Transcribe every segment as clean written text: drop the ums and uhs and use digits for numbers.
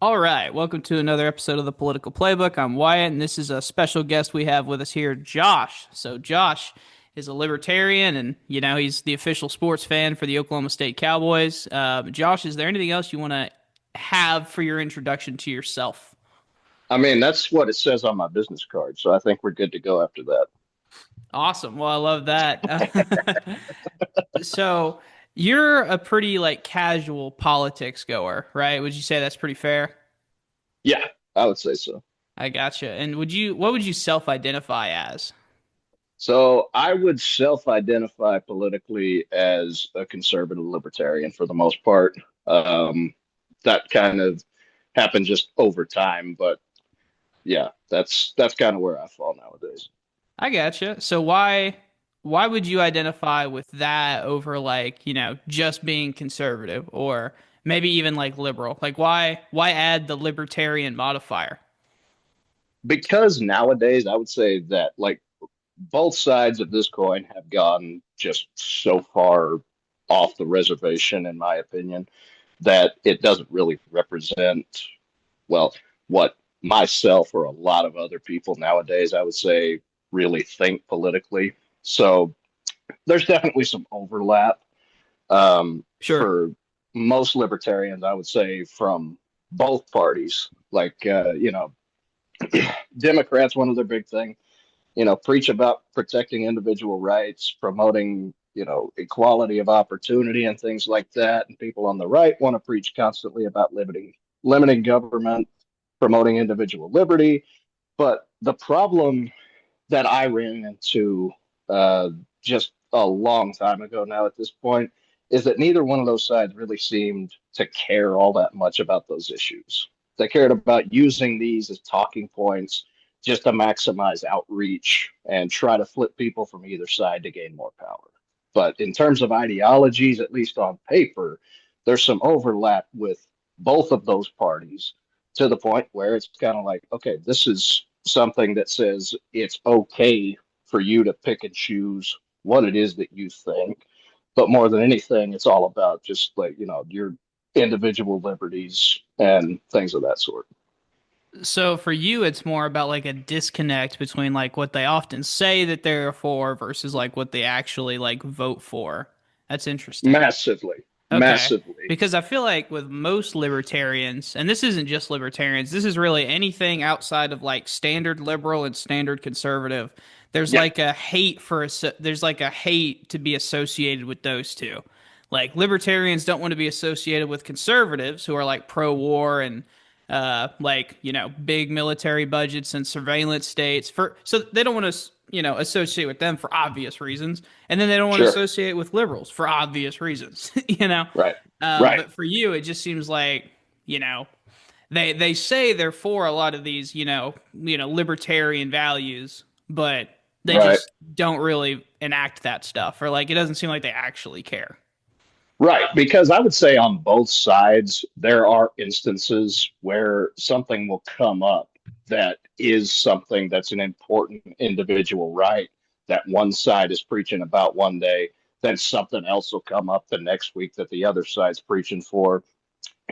All right, welcome to another episode of the Political Playbook. I'm Wyatt, and this is a special guest we have with us here, Josh. So, Josh is a libertarian, and he's the official sports fan for the Oklahoma State Cowboys. Josh, is there anything else you want to have for your introduction to yourself? I mean, that's what it says on my business card, so I think we're good to go after that. Awesome. Well, I love that. So, you're a pretty casual politics goer, right? Would you say that's pretty fair? Yeah, I would say so. I gotcha. And what would you self-identify as? So I would self-identify politically as a conservative libertarian for the most part. Um, that kind of happened just over time, but yeah, that's kind of where I fall nowadays. I gotcha. So why would you identify with that over just being conservative or maybe even liberal? Like why add the libertarian modifier? Because nowadays I would say that both sides of this coin have gone just so far off the reservation, in my opinion, that it doesn't really represent, well, what myself or a lot of other people nowadays, I would say, really think politically. So there's definitely some overlap Sure. for most libertarians, I would say, from both parties. Democrats, one of their big thing, preach about protecting individual rights, promoting, equality of opportunity and things like that. And people on the right want to preach constantly about limiting government, promoting individual liberty. But the problem that I ran into just a long time ago now at this point is that neither one of those sides really seemed to care all that much about those issues. They cared about using these as talking points just to maximize outreach and try to flip people from either side to gain more power. But in terms of ideologies, at least on paper, there's some overlap with both of those parties to the point where it's kind of like, okay, this is something that says it's okay for you to pick and choose what it is that you think. But more than anything, it's all about just your individual liberties and things of that sort. So for you it's more about a disconnect between what they often say that they're for versus what they actually vote for. That's interesting. Massively, Okay. massively. Because I feel like with most libertarians, and this isn't just libertarians, this is really anything outside of standard liberal and standard conservative. There's Yeah, a hate there's a hate to be associated with those two. Like libertarians don't want to be associated with conservatives who are pro-war and big military budgets and surveillance states for so they don't want to associate with them for obvious reasons, and then they don't want to sure. associate with liberals for obvious reasons. Right, right, But for you, it just seems like you know they say they're for a lot of these libertarian values, but they right. just don't really enact that stuff, or it doesn't seem like they actually care. Right, because I would say on both sides, there are instances where something will come up that is something that's an important individual right that one side is preaching about one day, then something else will come up the next week that the other side's preaching for.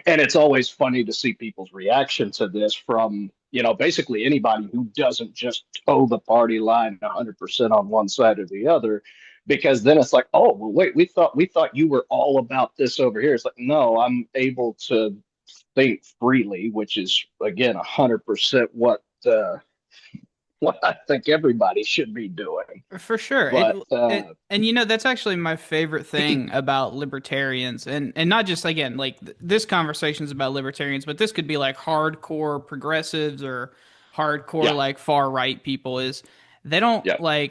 And it's always funny to see people's reaction to this from, basically anybody who doesn't just toe the party line 100% on one side or the other, because then it's like, oh, well, wait, we thought you were all about this over here. It's like, no, I'm able to think freely, which is again 100% what I think everybody should be doing. For sure. But And that's actually my favorite thing about libertarians, and not just again this conversation is about libertarians, but this could be hardcore progressives or hardcore yeah, far right people is they don't yeah,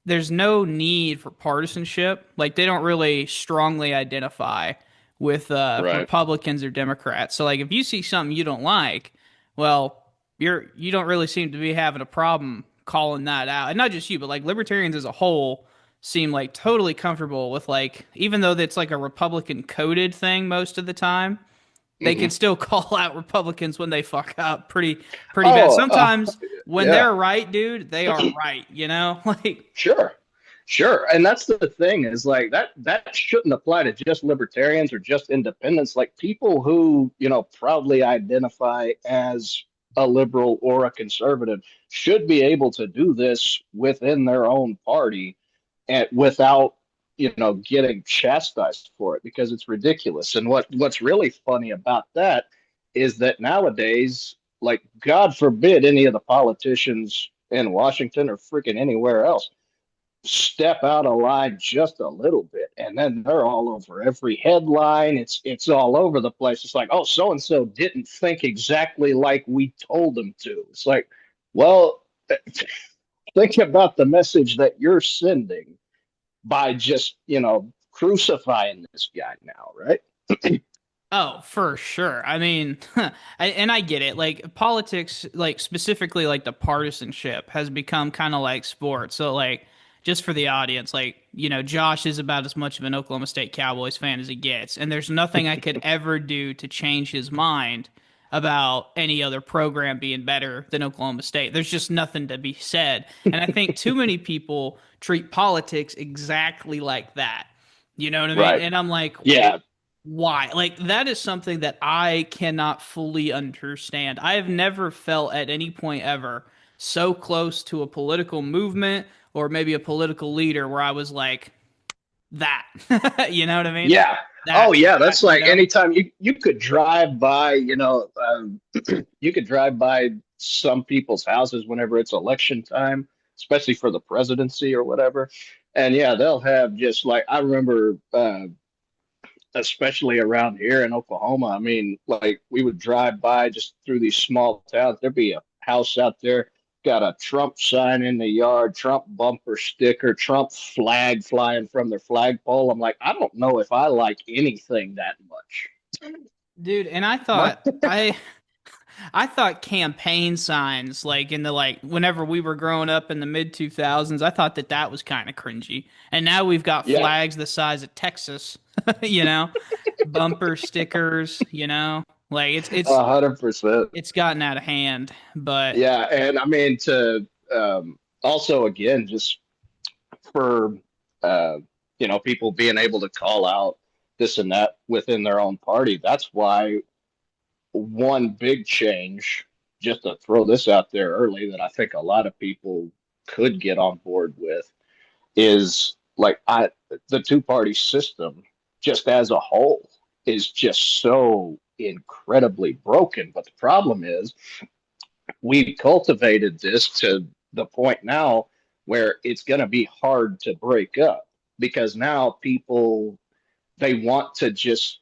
there's no need for partisanship. Like they don't really strongly identify with right, Republicans or Democrats. So if you see something you don't like, well, you don't really seem to be having a problem calling that out. And not just you, but libertarians as a whole seem totally comfortable with even though that's a Republican coded thing most of the time, they can hmm, still call out Republicans when they fuck up pretty bad. oh, Sometimes when yeah, they're right, dude, they are right, sure. Sure. And that's the thing is like that shouldn't apply to just libertarians or just independents. Like people who, proudly identify as a liberal or a conservative should be able to do this within their own party and without, getting chastised for it because it's ridiculous. And what's really funny about that is that nowadays, like God forbid any of the politicians in Washington or freaking anywhere else step out of line just a little bit and then they're all over every headline. It's all over the place. It's like, oh, so and so didn't think exactly like we told them to. It's like, well, think about the message that you're sending by just, crucifying this guy now, right? Oh, for sure. I mean, and I get it. Like politics, like specifically like the partisanship has become kind of like sports. So like just for the audience, like, Josh is about as much of an Oklahoma State Cowboys fan as he gets, and there's nothing I could ever do to change his mind about any other program being better than Oklahoma State. There's just nothing to be said. And I think too many people treat politics exactly like that. You know what I mean? Right. And I'm like, Yeah. why? Like that is something that I cannot fully understand. I have never felt at any point ever so close to a political movement or maybe a political leader where I was like that. You know what I mean? Yeah. Oh, That, yeah. that That's like anytime you could drive by, you could drive by some people's houses whenever it's election time, especially for the presidency or whatever. And yeah, they'll have just like I remember, especially around here in Oklahoma. I mean, like we would drive by just through these small towns. There'd be a house out there, got a Trump sign in the yard, Trump bumper sticker, Trump flag flying from their flagpole. I'm like, I don't know if I like anything that much. dude, and I My, thought I thought campaign signs like in the like whenever we were growing up in the mid 2000s, I thought that that was kind of cringy. And now we've got yeah, flags the size of Texas, you know, bumper stickers, like it's 100%. it's gotten out of hand. But Yeah, and I mean to also again just for uh, people being able to call out this and that within their own party. That's why one big change, just to throw this out there early, that I think a lot of people could get on board with is like the two-party system just as a whole is just so incredibly broken. But the problem is we've cultivated this to the point now where it's going to be hard to break up because now people they want to just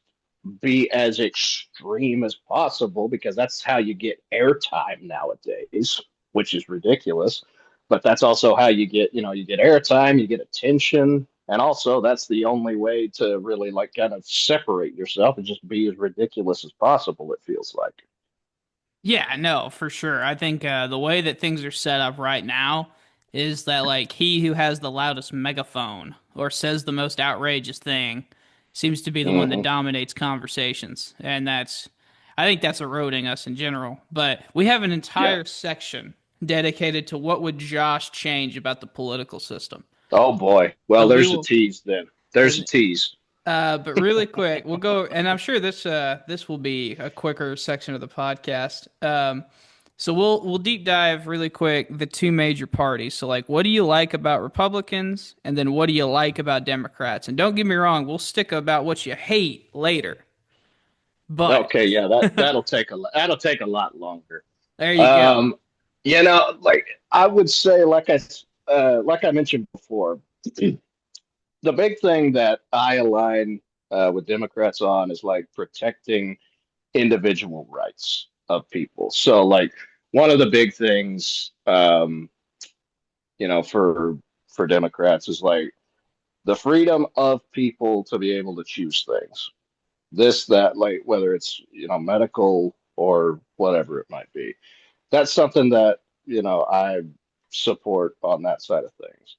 be as extreme as possible because that's how you get airtime nowadays, which is ridiculous. But that's also how you get airtime, you get attention, and also that's the only way to really like kind of separate yourself and just be as ridiculous as possible. It feels like. yeah, no, for sure. I think the way that things are set up right now is that like he who has the loudest megaphone or says the most outrageous thing seems to be the one that Mm-hmm. dominates conversations, and I think that's eroding us in general. But we have an Yeah. entire section dedicated to what would Josh change about the political system. Oh boy. Well, So we there's a will, tease then. There's a and tease. but really quick, we'll go, and I'm sure this will be a quicker section of the podcast. So we'll deep dive really quick the two major parties. So like, what do you like about Republicans, and then what do you like about Democrats? And don't get me wrong, we'll stick about what you hate later. But Okay, yeah, that'll take a lot longer. there you go. Um, like I would say, like I mentioned before, the big thing that I align with Democrats on is like protecting individual rights of people. So, like one of the big things, for Democrats is like the freedom of people to be able to choose things. This, that, like whether it's medical or whatever it might be. That's something that I support on that side of things.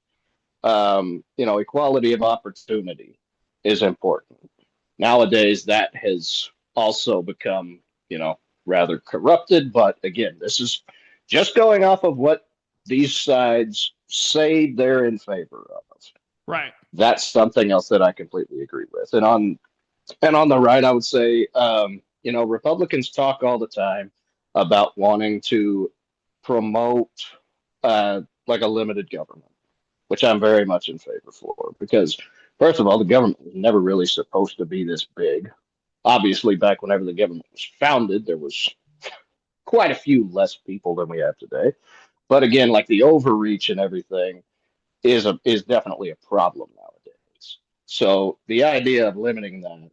Equality of opportunity is important. Nowadays, that has also become, rather corrupted. But again, this is just going off of what these sides say they're in favor of. Right. That's something else that I completely agree with. And on the right, I would say, Republicans talk all the time about wanting to promote like a limited government, which I'm very much in favor for. Because first of all, the government was never really supposed to be this big. Obviously, back whenever the government was founded, there was quite a few less people than we have today. But again, like the overreach and everything is definitely a problem nowadays. So the idea of limiting that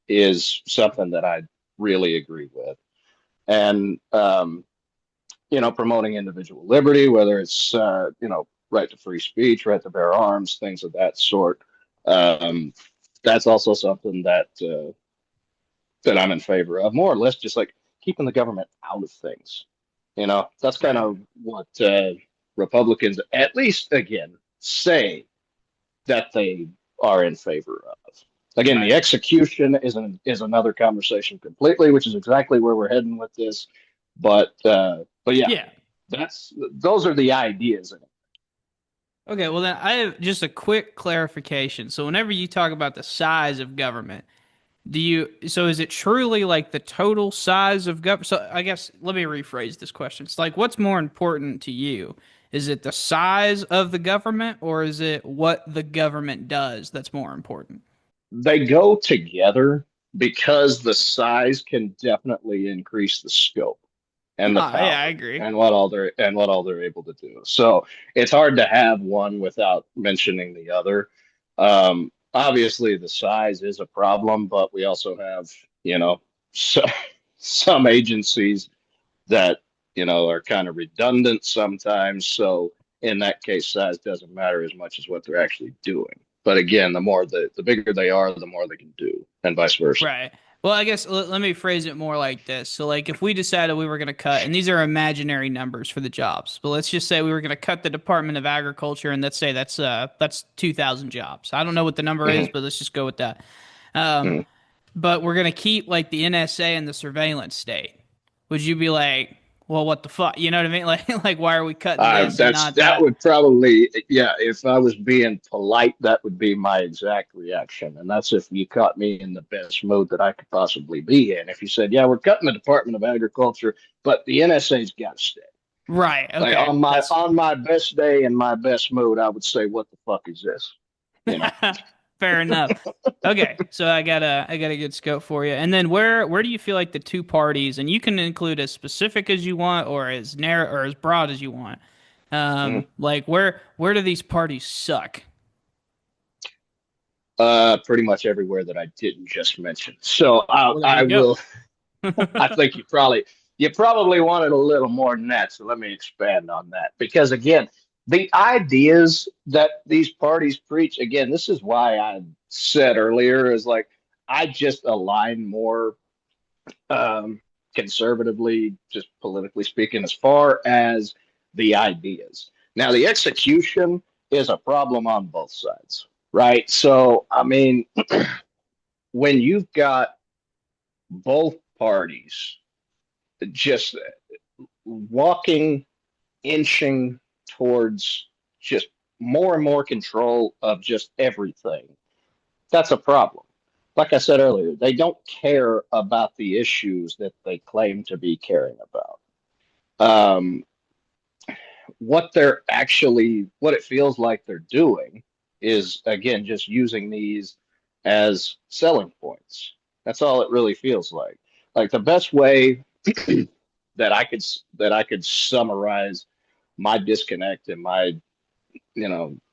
is something that I really agree with. And promoting individual liberty, whether it's right to free speech, right to bear arms, things of that sort. Um, that's also something that I'm in favor of, more or less, just like keeping the government out of things. That's kind Right. of what Republicans, at least again, say that they are in favor of. Again, the Right. execution is another conversation completely, which is exactly where we're heading with this. But yeah, Yeah. those are the ideas in it. Okay, well then I have just a quick clarification. So whenever you talk about the size of government, so is it truly like the total size of government? So I guess let me rephrase this question. It's like what's more important to you? Is it the size of the government or is it what the government does that's more important? They go together because the size can definitely increase the scope and the Ah, yeah, I power agree. and what all they're able to do. So it's hard to have one without mentioning the other. Obviously, the size is a problem, but we also have so, some agencies that are kind of redundant sometimes. So in that case, size doesn't matter as much as what they're actually doing. But again, the bigger they are, the more they can do, and vice versa. Right. Well, I guess let me phrase it more like this. So, like, if we decided we were going to cut, and these are imaginary numbers for the jobs, but let's just say we were going to cut the Department of Agriculture, and let's say that's 2,000 jobs. I don't know what the number is, Mhm, but let's just go with that. Um, mhm. but we're going to keep like the NSA and the surveillance state. Would you be like, well, what the fuck? You know what I mean? Like why are we cutting this and not That that? would probably, yeah, if I was being polite, that would be my exact reaction. And that's if you caught me in the best mood that I could possibly be in. If you said, yeah, we're cutting the Department of Agriculture, but the NSA's got to stay. Right. Like Okay. on my best day and my best mood, I would say, what the fuck is this? You know. Fair enough. Okay, so I got a good scope for you. And then where do you feel like the two parties, and you can include as specific as you want or as narrow or as broad as you want. Mhm. Like where do these parties suck? Pretty much everywhere that I didn't just mention. So I Well, there I you go. will. I think you probably wanted a little more than that. So let me expand on that because again, the ideas that these parties preach. Again, this is why I said earlier is like I just align more um, conservatively, just politically speaking, as far as the ideas. Now, the execution is a problem on both sides, right? So, I mean, when you've got both parties just walking, inching towards just more and more control of just everything, that's a problem. Like I said earlier, they don't care about the issues that they claim to be caring about. Um, what it feels like they're doing is, again, just using these as selling points. That's all it really feels like. Like the best way that I could summarize my disconnect and my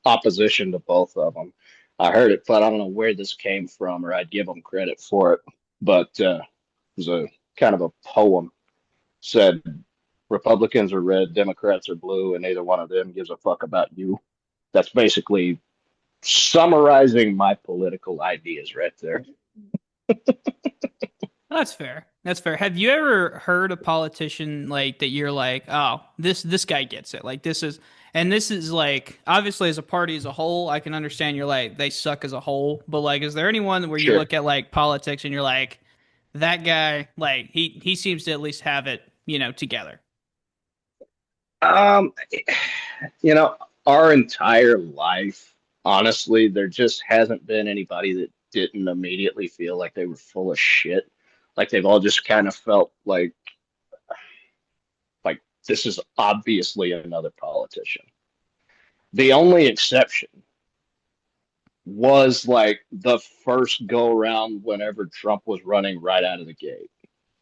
opposition to both of them. I heard it, but I don't know where this came from, or I'd give them credit for it. But it was a kind of a poem. Said Republicans are red, Democrats are blue, and neither one of them gives a fuck about you. That's basically summarizing my political ideas right there. That's fair. That's fair. Have you ever heard a politician like that you're like, "Oh, this guy gets it." Like this is like obviously as a party as a whole, I can understand you're like they suck as a whole, but like is there anyone where you Sure. look at like politics and you're like that guy like he seems to at least have it, together. Um, you know, our entire life. honestly, there just hasn't been anybody that didn't immediately feel like they were full of shit. Like they've all just kind of felt like this is obviously another politician. The only exception was like the first go around whenever Trump was running right out of the gate.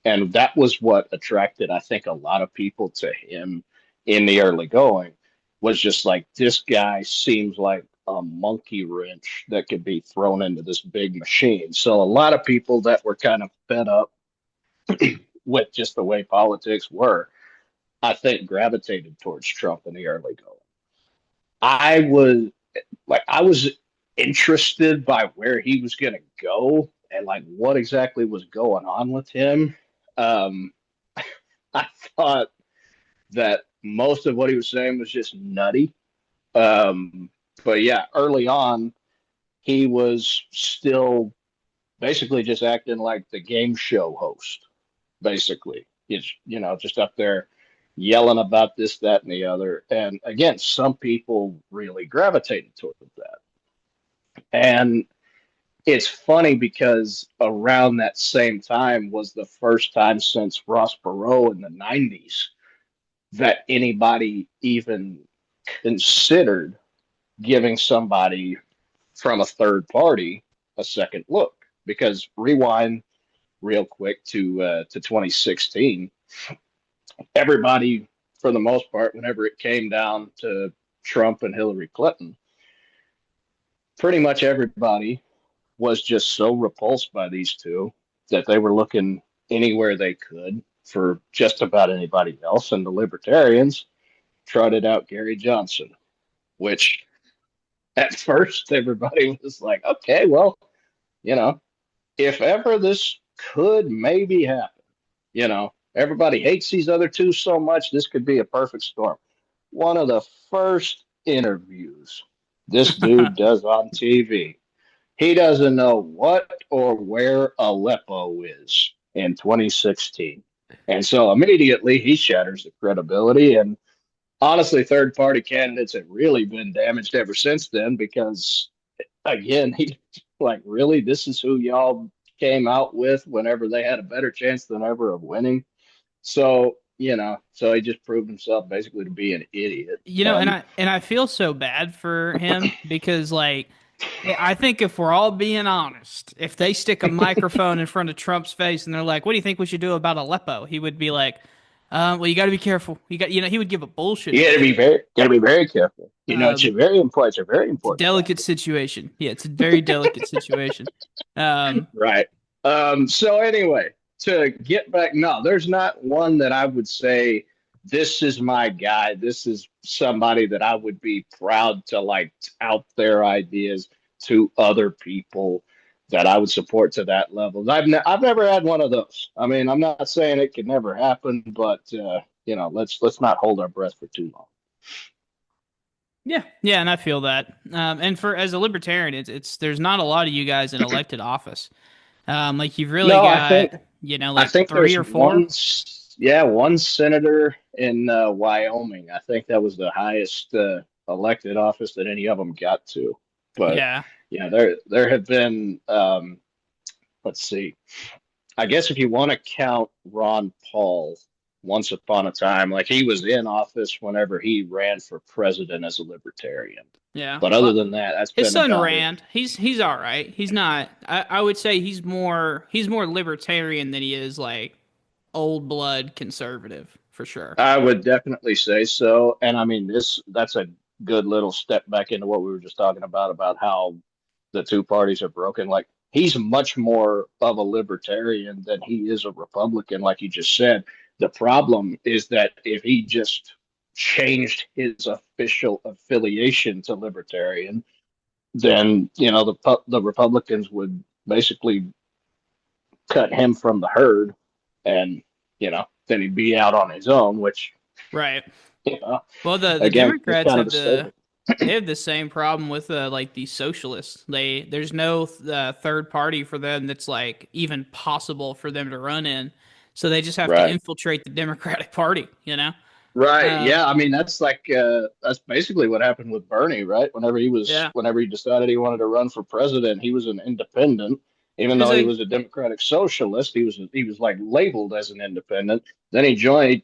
And that was what attracted, I think, a lot of people to him in the early going, was just like, this guy seems like a monkey wrench that could be thrown into this big machine. So a lot of people that were kind of fed up with just the way politics were, I think gravitated towards Trump in the early going. I was I was interested by where he was going to go and like what exactly was going on with him. Um, I thought that most of what he was saying was just nutty. But yeah, early on, he was still basically just acting like the game show host. Basically, he's just up there yelling about this, that, and the other. And again, some people really gravitated toward that. And it's funny because around that same time was the first time since Ross Perot in the 90s that anybody even considered giving somebody from a third party a second look. Because rewind real quick to 2016, everybody, for the most part, whenever it came down to Trump and Hillary Clinton, pretty much everybody was just so repulsed by these two that they were looking anywhere they could for just about anybody else. And the Libertarians trotted out Gary Johnson, which at first everybody was like, okay, well, you know, if ever this could maybe happen, everybody hates these other two so much, this could be a perfect storm. One of the first interviews this dude does on TV, he doesn't know what or where Aleppo is in 2016. And so immediately he shatters the credibility. And honestly, third party candidates have really been damaged ever since then because, again, he like, really, this is who y'all came out with whenever they had a better chance than ever of winning. So, so he just proved himself basically to be an idiot. And And I feel so bad for him because like I think if we're all being honest, if they stick a microphone in front of Trump's face and they're like, "What do you think we should do about Aleppo?" He would be like, "Well, you got to be careful. He would give a bullshit you answer. got to be very careful. It's a Um, very important, it's a very it's a important delicate topic. situation. Yeah, it's a very delicate situation. Um, Right. So anyway, to get back, no, there's not one that I would say this is my guy. This is somebody that I would be proud to like out their ideas to other people that I would support to that level. I've never had one of those. I mean, I'm not saying it could never happen, but let's not hold our breath for too long. yeah, yeah, and I feel that. And for as a libertarian, it's there's not a lot of you guys in elected office. Like you've really No, got, I like think three there's or four. one senator in Wyoming. I think that was the highest elected office that any of them got to. But Yeah. yeah, there have been. Let's see. I guess if you want to count Ron Paul, once upon a time, like he was in office whenever he ran for president as a libertarian. Yeah. But other Well, than that, that's his been son about it. ran. He's all right. He's not. I would say he's more libertarian than he is like old blood conservative for sure. I would definitely say so. And I mean, that's a good little step back into what we were just talking about how the two parties are broken. Like he's much more of a libertarian than he is a Republican, like you just said. The problem is that if he just changed his official affiliation to libertarian, then the Republicans would basically cut him from the herd, and then he'd be out on his own, which Right. you know, Well, the again, it's Democrats kind of have a statement. they have the same problem with like the socialists. There's no third party for them that's like even possible for them to run in. So they just have to Right. infiltrate the Democratic Party. Right. Um, Yeah. I mean, that's basically what happened with Bernie, right? yeah, Whenever he decided he wanted to run for president, he was an independent, even he was though he a was a democratic socialist. He was like labeled as an independent. Then he joined,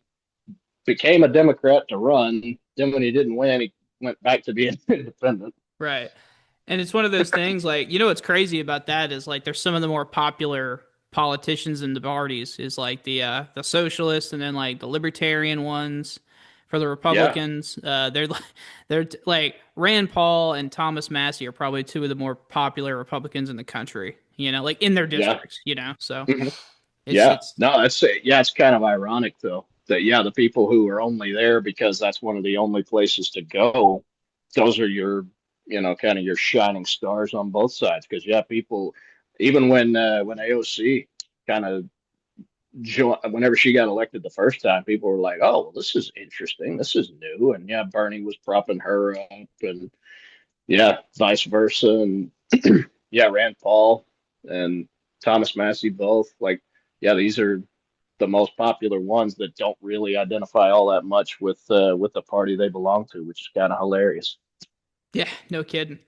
became a Democrat to run. Then when he didn't win, he went back to being independent. right. And it's one of those things like, what's crazy about that is like there's some of the more popular politicians in the parties is like the socialists and then like the libertarian ones for the Yeah. Republicans. They're like Rand Paul and Thomas Massey are probably two of the more popular Republicans in the country, like in their Yeah. districts. So Mhm. it's Yeah. it's No, it's kind of ironic though that yeah, the people who are only there because that's one of the only places to go, those are your, kind of your shining stars on both sides. Because yeah, people, even when AOC kind of whenever she got elected the first time, people were like, oh, well, this is interesting, this is new, and yeah, Bernie was propping her up, and yeah, vice versa, and yeah, Rand Paul and Thomas Massey both. Like, yeah, these are the most popular ones that don't really identify all that much with the party they belong to, which is kind of hilarious. yeah, no kidding.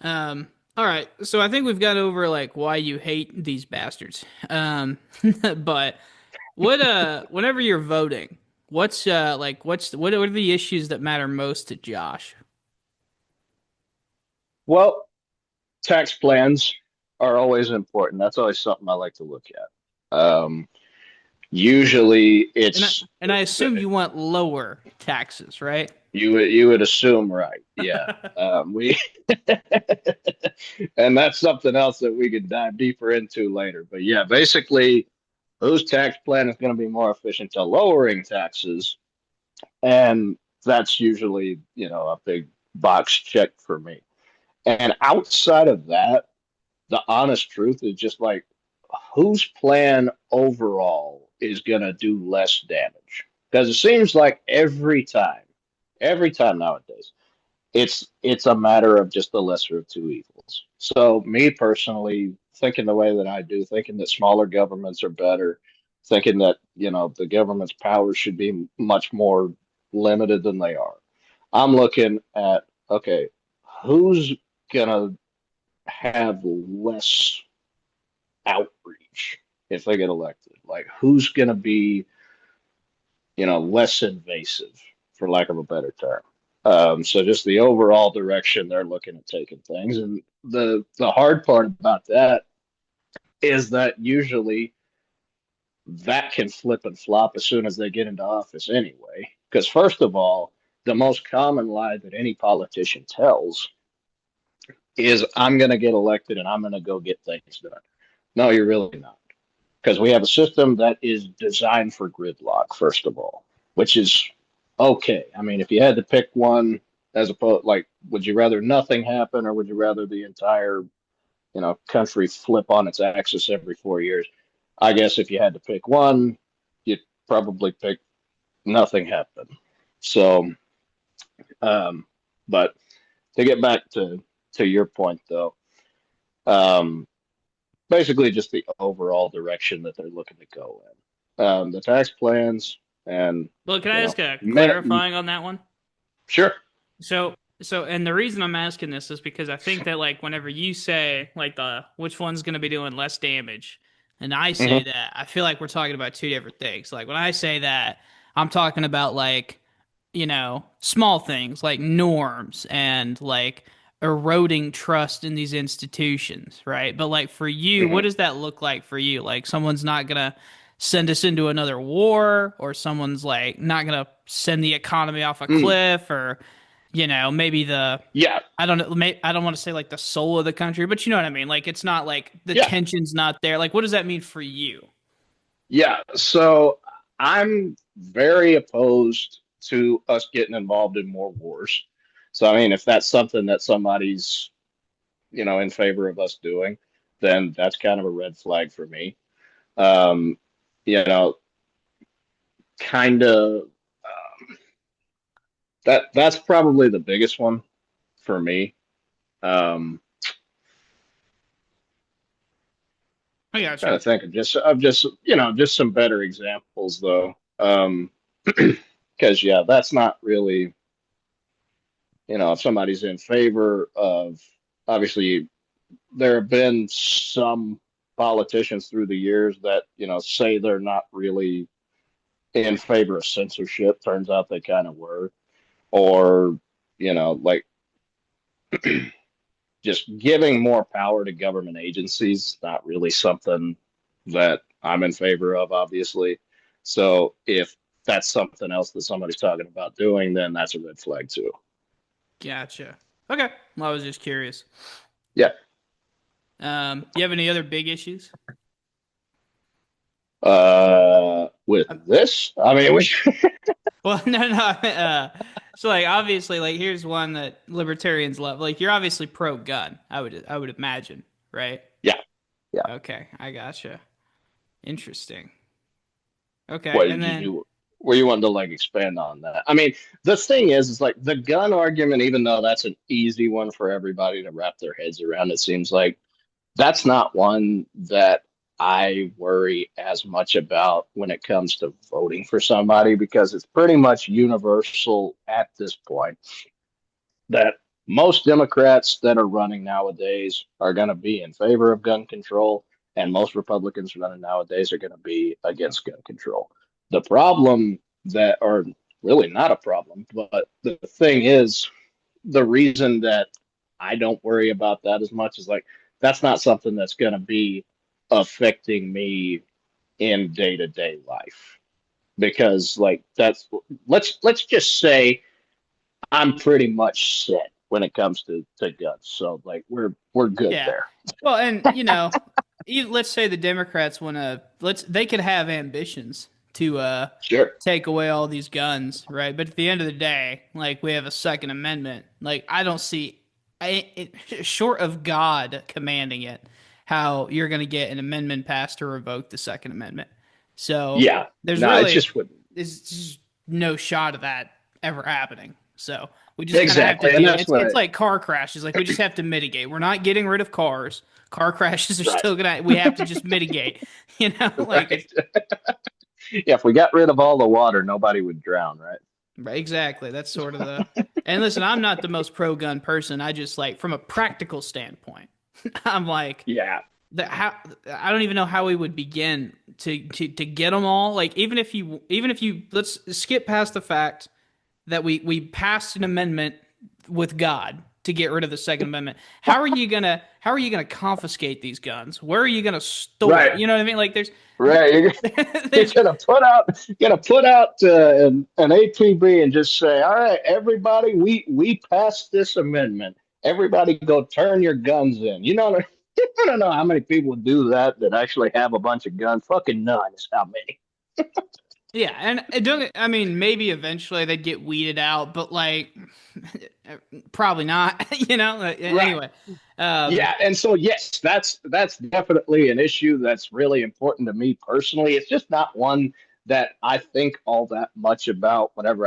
Um, all right, so I think we've got over like why you hate these bastards. But whenever you're voting, what are the issues that matter most to Josh? Well, tax plans are always important. That's always something I like to look at. Usually, And I, it's and I assume you want lower taxes, right? you would assume, right? Yeah. We and that's something else that we could dive deeper into later. But yeah, basically, whose tax plan is going to be more efficient to lowering taxes, and that's usually a big box check for me. And outside of that, the honest truth is just like whose plan overall is going to do less damage, because it seems like every time nowadays it's a matter of just the lesser of two evils. So me personally, thinking the way that I do, thinking that smaller governments are better, thinking that the government's powers should be much more limited than they are, I'm looking at, okay, who's gonna have less outreach if they get elected? Like, who's gonna be less invasive, for lack of a better term. So just the overall direction they're looking at taking things, and the hard part about that is that usually that can flip and flop as soon as they get into office anyway. Because first of all, the most common lie that any politician tells is, "I'm going to get elected and I'm going to go get things done." No, you're really not, because we have a system that is designed for gridlock, first of all, which is okay. I mean, if you had to pick one, as opposed, like, would you rather nothing happen or would you rather the entire, country flip on its axis every 4 years? I guess if you had to pick one, you'd probably pick nothing happen. So, um, but to get back to your point though, um, basically just the overall direction that they're looking to go in. The tax plans and Well, can I ask a men, clarifying on that one? sure. And the reason I'm asking this is because I think that like whenever you say like the which one's going to be doing less damage, and I say Hmm. that, I feel like we're talking about two different things. Like when I say that, I'm talking about like, small things like norms and like eroding trust in these institutions, right? But like for you, what Hmm. does that look like for you? Like someone's not gonna send us into another war, or someone's like not gonna send the economy off a Mm, cliff, or maybe yeah, I don't know, I don't want to say like the soul of the country, but you know what I mean? Like it's not like the yeah, tension's not there. Like what does that mean for you? yeah. So I'm very opposed to us getting involved in more wars. So I mean, if that's something that somebody's in favor of us doing, then that's kind of a red flag for me. Um, you know, kind of that's probably the biggest one for me. Um, I got Trying you. to think of just just some better examples though. Because yeah, that's not really, if somebody's in favor of, obviously, there have been some politicians through the years that, say they're not really in favor of censorship. Turns out they kind of were. Or, like just giving more power to government agencies, not really something that I'm in favor of, obviously. So if that's something else that somebody's talking about doing, then that's a red flag too. Gotcha. Okay. Well, I was just curious. Yeah. You have any other big issues? With this, I mean, we, Well, no, no. So, like, obviously, like, here's one that libertarians love. Like, you're obviously pro-gun. I would imagine, right? yeah, yeah. Okay, I gotcha. Interesting. Okay, What and did you then do? Were you wanting to like expand on that? I mean, the thing is like the gun argument, even though that's an easy one for everybody to wrap their heads around, it seems like that's not one that I worry as much about when it comes to voting for somebody because it's pretty much universal at this point that most Democrats that are running nowadays are going to be in favor of gun control, and most Republicans running nowadays are going to be against gun control. The problem that, or really not a problem, but the thing is, the reason that I don't worry about that as much is like that's not something that's going to be affecting me in day to day life because like that's let's just say I'm pretty much set when it comes to guns. So like we're good yeah. there. Well, and let's say the Democrats want to they could have ambitions to Sure. take away all these guns, right? But at the end of the day, like we have a Second Amendment. Like I don't see, short of God commanding it, how you're going to get an amendment passed to revoke the Second Amendment. So Yeah. there's No, it really just wouldn't. is just no shot of that ever happening. So we just kind of have to Exactly. And deal. that's It's what like car crashes. Like we just have to mitigate. We're not getting rid of cars. Car crashes are right. still gonna. We have to just mitigate. Like Right. it's Yeah, if we got rid of all the water, nobody would drown, right? right, exactly. That's sort of the. And listen, I'm not the most pro gun person. I just like from a practical standpoint. I'm like Yeah. how I don't even know how we would begin to get them all. Like even if you let's skip past the fact that we passed an amendment with God to get rid of the Second Amendment. How are you gonna confiscate these guns? Where are you gonna store? Right. You know what I mean? Like Right. You're there's gonna put out an APB and just say, all right, everybody, we passed this amendment. Everybody go turn your guns in. I don't know how many people do that actually have a bunch of guns. Fucking none is how many. yeah, and it don't. I mean, maybe eventually they'd get weeded out, but like probably not. Right. Anyway, um, Yeah, and so yes, that's definitely an issue that's really important to me personally. It's just not one that I think all that much about whenever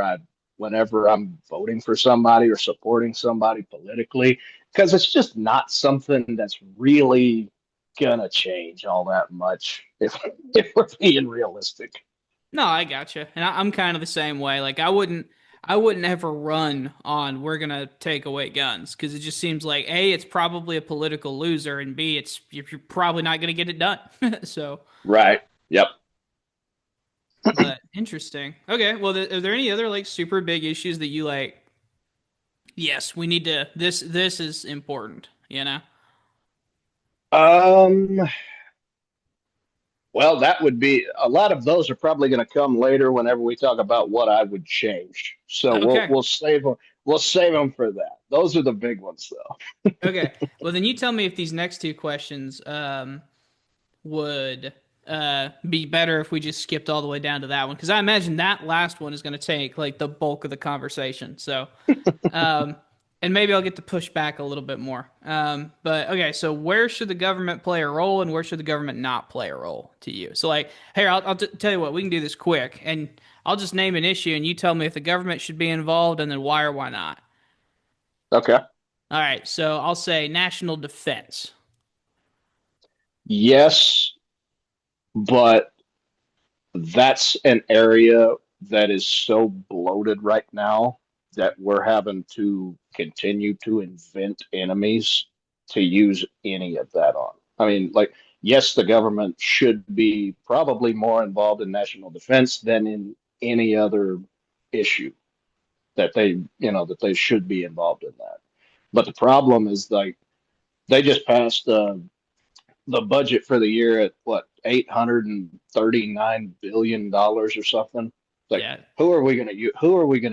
I'm voting for somebody or supporting somebody politically, because it's just not something that's really gonna change all that much if we're being realistic. no, I gotcha, and I'm kind of the same way. Like I wouldn't ever run on we're gonna take away guns because it just seems like A, it's probably a political loser, and B, you're probably not gonna get it done. So, Right. Yep. but interesting. Okay, well, are there any other like super big issues that you like? Yes, we need to. This is important. Um. Well, that would be a lot of those are probably going to come later whenever we talk about what I would change. So we'll Okay, we'll save them. We'll save them for that. Those are the big ones, though. okay. Well, then you tell me if these next two questions would be better if we just skipped all the way down to that one because I imagine that last one is going to take like the bulk of the conversation. So, um, and maybe I'll get to push back a little bit more. But okay, so where should the government play a role and where should the government not play a role to you? So, like, here, I'll tell you what, we can do this quick and I'll just name an issue and you tell me if the government should be involved and then why or why not. Okay. All right, so I'll say national defense. Yes, but that's an area that is so bloated right now that we're having to continue to invent enemies to use any of that on. I mean, like, yes, the government should be probably more involved in national defense than in any other issue that that they should be involved in that. But the problem is, like, they just passed the budget for the year at what, $839 billion or something. Like, Yeah. who are we gonna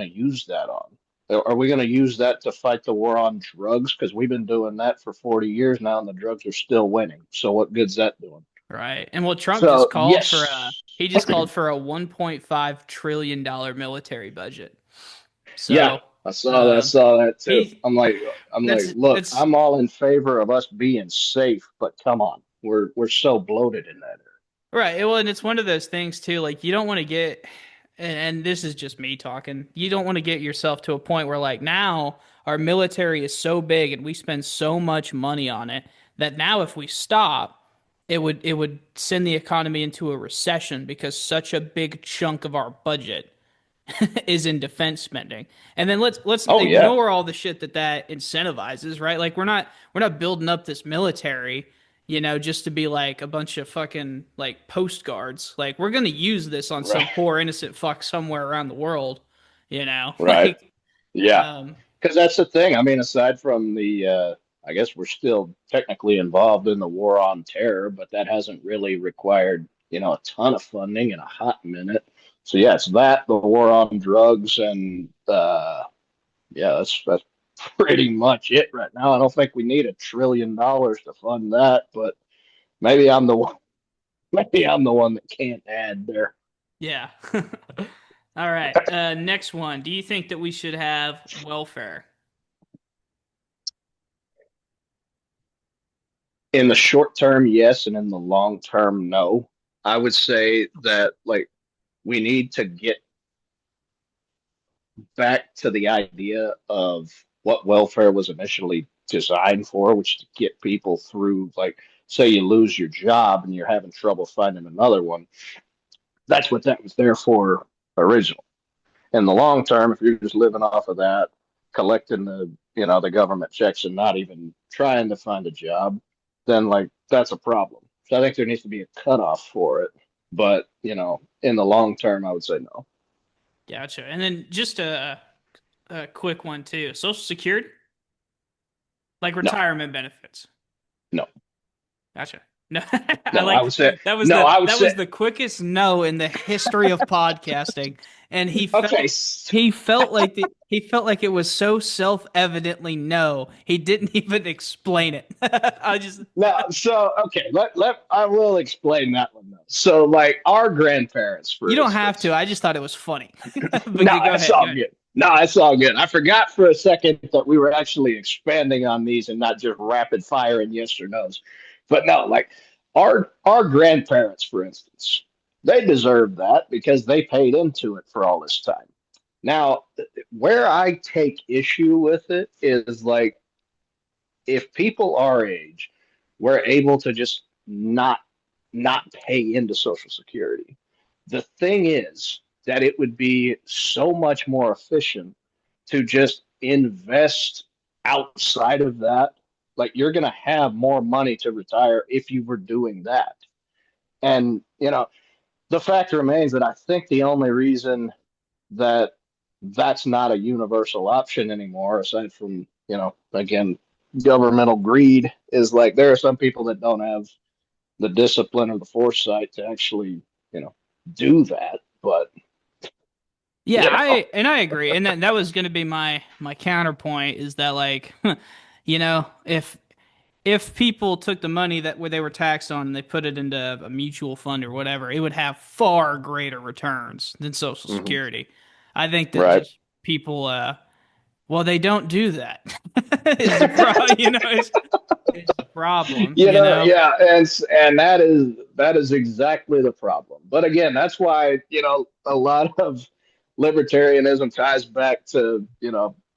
use that on? Are we going to use that to fight the war on drugs? Because we've been doing that for 40 years now, and the drugs are still winning. So what good's that doing? Right. And well, Trump just So called for a yes, he just called for a $1.5 trillion military budget. yeah, So, I um, saw that too. he I'm like, look, that's I'm all in favor of us being safe, but come on, we're so bloated in that area. right. Well, and it's one of those things too. Like you don't want to get, and this is just me talking. You don't want to get yourself to a point where like now our military is so big and we spend so much money on it that now if we stop, it would send the economy into a recession because such a big chunk of our budget is in defense spending. And then let's Oh yeah, ignore all the shit that incentivizes, right? Like we're not building up this military, just to be like a bunch of fucking like post guards. Like we're gonna use this on some right, poor innocent fuck somewhere around the world, right, like yeah. um Because that's the thing. I mean, aside from I guess we're still technically involved in the war on terror, but that hasn't really required, a ton of funding in a hot minute. So yeah, it's that, the war on drugs, and yeah, that's pretty much it right now. I don't think we need $1 trillion to fund that, but maybe I'm the one. Maybe I'm the one that can't add there. yeah. All right. Next one. Do you think that we should have welfare? In the short term, yes, and in the long term, no. I would say that, like, we need to get back to the idea of what welfare was initially designed for, which is to get people through, like, say you lose your job and you're having trouble finding another one. That's what that was there for originally. In the long term, if you're just living off of that, collecting the government checks and not even trying to find a job, then, like, that's a problem. So I think there needs to be a cutoff for it. But, in the long term, I would say no. Gotcha. And then just a quick one too. Social Security, like No, retirement benefits. no, Gotcha. No, I no. I would like say that was no. the I would that say was the quickest no in the history of podcasting, and he okay. felt he felt like he felt like it was so self-evidently no. He didn't even explain it. I just No, so okay, I will explain that one though. So, like, our grandparents, for you don't have to. instance. I just thought it was funny. But No, go it's ahead. Go all ahead. good. No, it's all good. I forgot for a second that we were actually expanding on these and not just rapid fire and yes or no's. But no, like, our grandparents, for instance, they deserve that because they paid into it for all this time. Now, where I take issue with it is, like, if people our age were able to just not pay into Social Security, the thing is that it would be so much more efficient to just invest outside of that. Like, you're going to have more money to retire if you were doing that. And, the fact remains that I think the only reason that that's not a universal option anymore, aside from, again, governmental greed, is, like, there are some people that don't have the discipline or the foresight to actually, you know, do that. But, Yeah, you know, I agree. And that was going to be my counterpoint is that like, if people took the money that where they were taxed on and they put it into a mutual fund or whatever, it would have far greater returns than Social mhm, Security. I think that right. just people well they don't do that. Is the problem, it's the problem, Yeah, and that is exactly the problem. But again, that's why, a lot of libertarianism ties back to,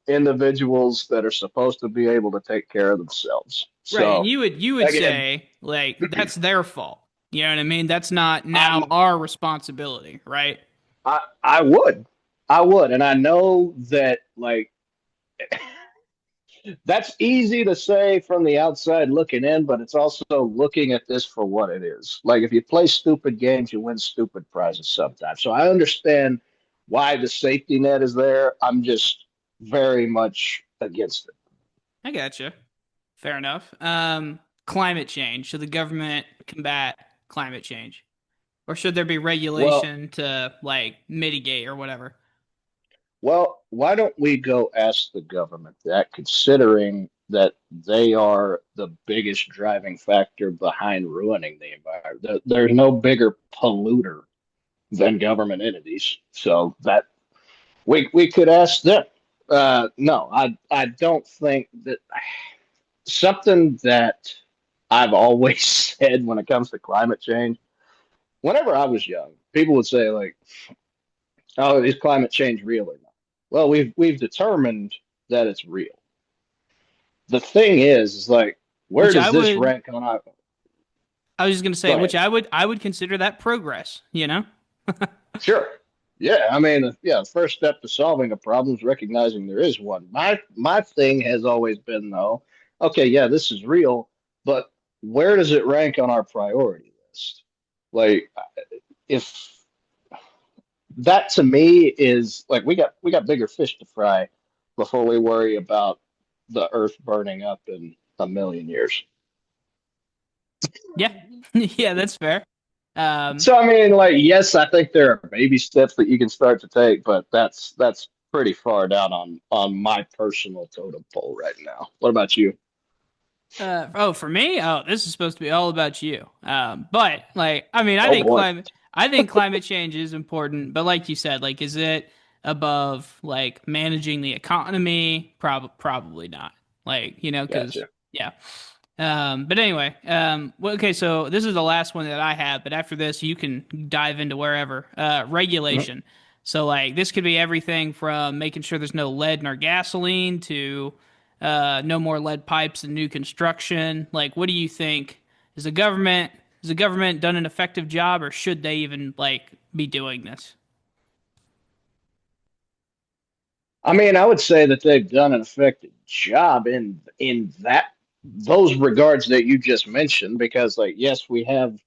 individuals that are supposed to be able to take care of themselves. Right, and So you would again, say like that's their fault. You know what I mean? That's not now I'm our responsibility, right? I would, and I know that like that's easy to say from the outside looking in, but it's also looking at this for what it is. Like if you play stupid games, you win stupid prizes sometimes. So I understand why the safety net is there. I'm just very much against it. I gotcha. Fair enough. Climate change. Should the government combat climate change? Or should there be Well, regulation to like mitigate or whatever? why don't we go ask the government that, considering that they are the biggest driving factor behind ruining the environment? There's no bigger polluter than government entities. So that we could ask them. No, I don't think that something that I've always said when it comes to climate change. Whenever I was young, people would say like, "Oh, is climate change real or not?" Well, we've determined that it's real. The thing is like, where Which does this rank on our? I was just gonna say, Go which ahead. I would consider that progress, you know? Sure. Yeah, I mean, yeah, the first step to solving a problem is recognizing there is one. My thing has always been though, okay, yeah, this is real, but where does it rank on our priority list? Like if that to me is like we got bigger fish to fry before we worry about the earth burning up in a million years. Yeah. Yeah, that's fair. So I mean, like, yes, I think there are baby steps that you can start to take, but that's pretty far down on my personal totem pole right now. What about you? Oh, for me, oh, this is supposed to be all about you. But like, I mean, Oh boy. I think climate change is important, but like you said, like, is it above like managing the economy? Probably not. Like, because Gotcha. yeah. But anyway, well, okay, so this is the last one that I have, but after this, you can dive into wherever. Mhm. Regulation. So, like, this could be everything from making sure there's no lead in our gasoline to no more lead pipes in new construction. Like, what do you think? Is the government has the government done an effective job, or should they even like be doing this? I mean, I would say that they've done an effective job in that those regards that you just mentioned, because like, yes, we have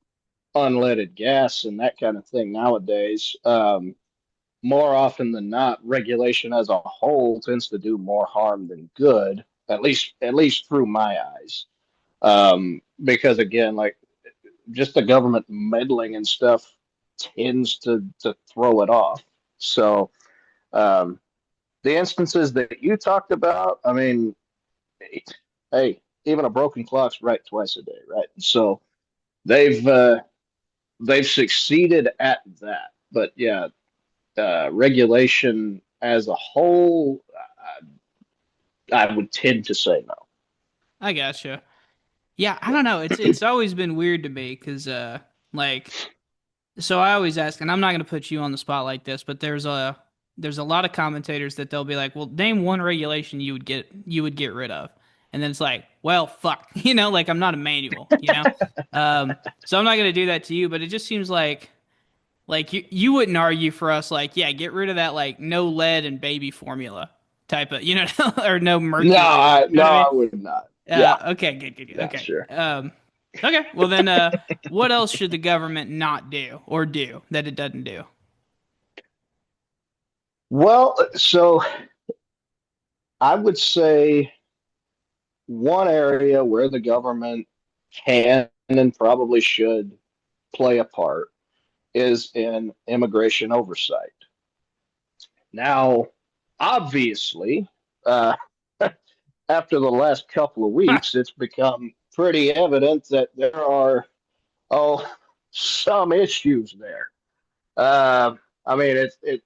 unleaded gas and that kind of thing nowadays. More often than not, regulation as a whole tends to do more harm than good, at least through my eyes. Because again, like just the government meddling and stuff tends to throw it off. So um, the instances that you talked about, I mean, hey, even a broken clock's right twice a day, right? So they've uh, they've succeeded at that. But yeah, regulation as a whole, I would tend to say no. I gotcha. Yeah, I don't know. It's always been weird to me because like so I always ask, and I'm not going to put you on the spot like this, but there's a lot of commentators that they'll be like, "Well, name one regulation you would get rid of," and then it's like, "Well, fuck," like I'm not a manual. So I'm not going to do that to you, but it just seems like you wouldn't argue for us, like, yeah, get rid of that like no lead and baby formula type of, or no No, mercury. You no, know what I mean? I would not. Yeah, Okay, good, good, good. yeah, Okay. sure. Okay. Well then, what else should the government not do or do that it doesn't do? Well, so I would say one area where the government can and probably should play a part is in immigration oversight. Now, obviously, uh, after the last couple of weeks, it's become pretty evident that there are, oh, some issues there. I mean, it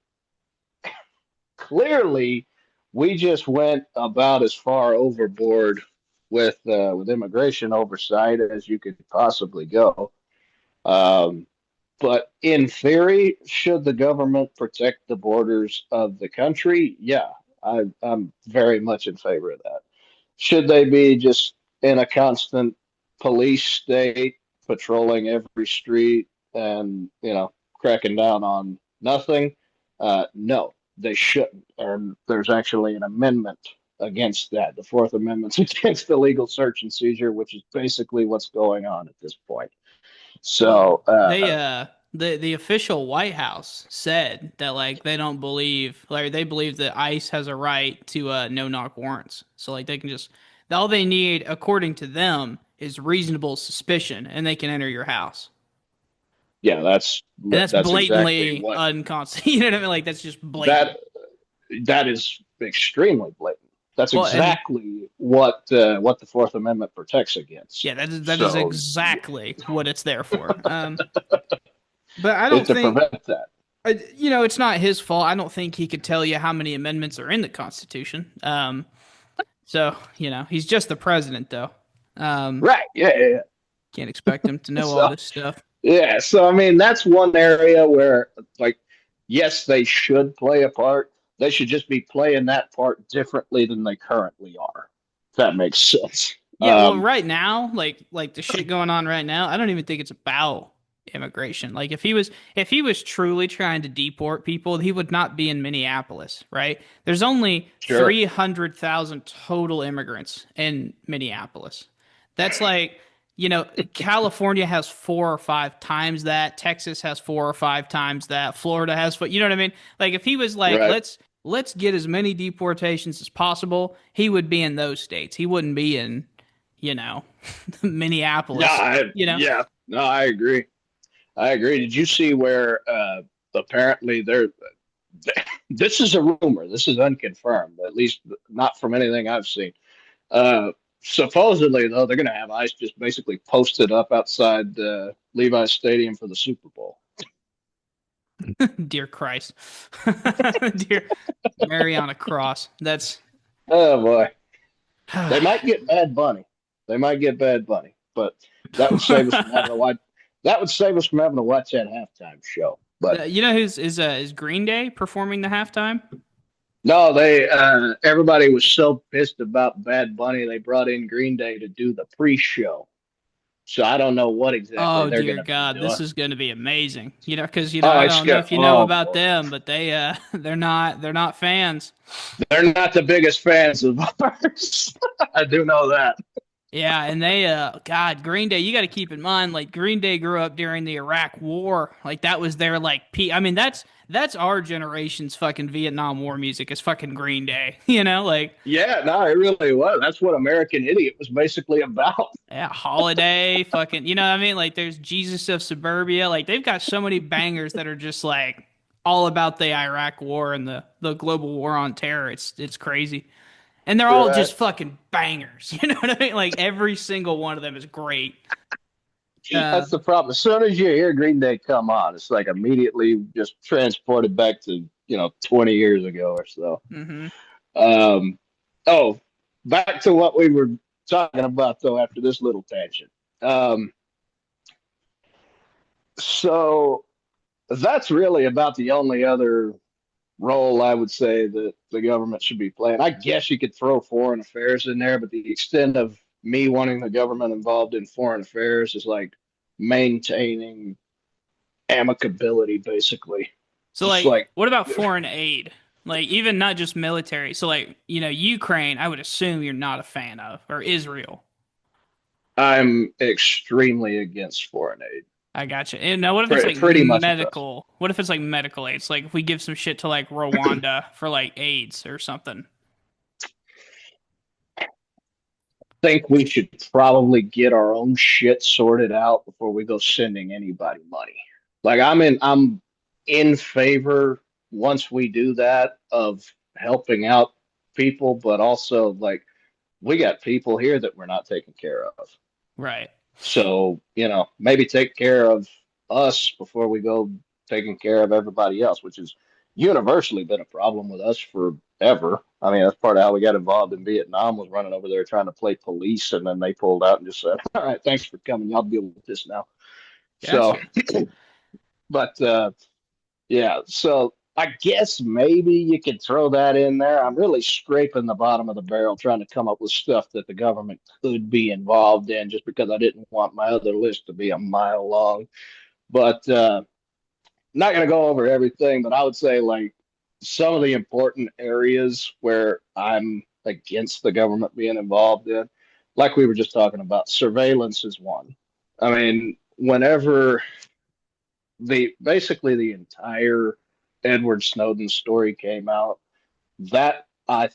clearly we just went about as far overboard with immigration oversight as you could possibly go. Um, but in theory, should the government protect the borders of the country? Yeah, I'm very much in favor of that. Should they be just in a constant police state, patrolling every street and cracking down on nothing? No, they shouldn't. And there's actually an amendment against that. The Fourth Amendment's against the legal search and seizure, which is basically what's going on at this point. Well, So, they the official White House said that like they don't believe like they believe that ICE has a right to no knock warrants. So like they can just all they need according to them is reasonable suspicion and they can enter your house. yeah, And that's that's exactly blatantly what unconstitutional. You know what I mean? Like that's just blatant. that that is extremely blatant. That's Well, and exactly what the Fourth Amendment protects against. yeah, that is So, exactly what it's there for. But I don't to think prevent that. it's not his fault. I don't think he could tell you how many amendments are in the Constitution. So he's just the president, though. Um, Right. Yeah. Yeah. Yeah. can't expect him to know all So, this stuff. yeah. So, I mean, that's one area where, like, yes, they should play a part. They should just be playing that part differently than they currently are. If that makes sense. Yeah, well, right now, like the shit going on right now, I don't even think it's about immigration. Like if he was truly trying to deport people, he would not be in Minneapolis, right? There's only Sure. 300,000 total immigrants in Minneapolis. That's like, California has 4 or 5 times that, Texas has 4 or 5 times that, Florida has, but you know what I mean? Like if he was like, Right. let's get as many deportations as possible, he would be in those states. He wouldn't be in you know, Yeah. Minneapolis, you know. Yeah. No, I agree. I agree. Did you see where apparently they're this is a rumor. This is unconfirmed, at least not from anything I've seen. Uh, Supposedly, though, they're going to have ICE just basically posted up outside Levi's Stadium for the Super Bowl. Dear Christ. Dear Mary on a cross. That's Oh boy, they might get Bad Bunny. They might get Bad Bunny, but that would save us from having to watch. That would save us from having to watch that halftime show. But you know who's is Green Day performing the halftime? no, they everybody was so pissed about Bad Bunny, they brought in Green Day to do the pre-show. So I don't know what exactly Oh they're dear going to be God, doing. this is going to be amazing. Because Oh, I it's don't know good. if you know Oh about boy, them, but they they're not fans. they're not the biggest fans of ours. I do know that. Yeah, and they God, Green Day, you got to keep in mind like Green Day grew up during the Iraq War. Like that was their like I mean that's our generation's fucking Vietnam War music is fucking Green Day, like Yeah, no, it really was. That's what American Idiot was basically about. yeah, Holiday, fucking, you know what I mean? Like there's Jesus of Suburbia. Like they've got so many bangers that are just like all about the Iraq War and the global war on terror. It's crazy. And they're all Right. just fucking bangers. You know what I mean? Like every single one of them is great. Uh, That's the problem. As soon as you hear Green Day come on, it's like immediately just transported back to 20 years ago or so. mhm. Um, oh, back to what we were talking about though. After this little tangent, um, so that's really about the only other role I would say that the government should be playing. I guess you could throw foreign affairs in there, but the extent of me wanting the government involved in foreign affairs is like maintaining amicability, basically. So Just like, like what about foreign aid? Like even not just military. So like, Ukraine, I would assume you're not a fan of, or Israel. I'm extremely against foreign aid. I gotcha. And now what if it's like Pretty much across. medical? What if it's like medical aid? It's like if we give some shit to like Rwanda for like AIDS or something. Think we should probably get our own shit sorted out before we go sending anybody money. Like I'm in favor once we do that of helping out people, but also like we got people here that we're not taking care of. Right. So, maybe take care of us before we go taking care of everybody else, which has universally been a problem with us forever. I mean, that's part of how we got involved in Vietnam was running over there trying to play police, and then they pulled out and just said, "All right, thanks for coming. Y'all deal with this now." So, Gotcha. but yeah, so I guess maybe you could throw that in there. I'm really scraping the bottom of the barrel trying to come up with stuff that the government could be involved in just because I didn't want my other list to be a mile long. But not going to go over everything, but I would say like some of the important areas where I'm against the government being involved in, like we were just talking about, surveillance is one. I mean, whenever the basically the entire Edward Snowden story came out, that I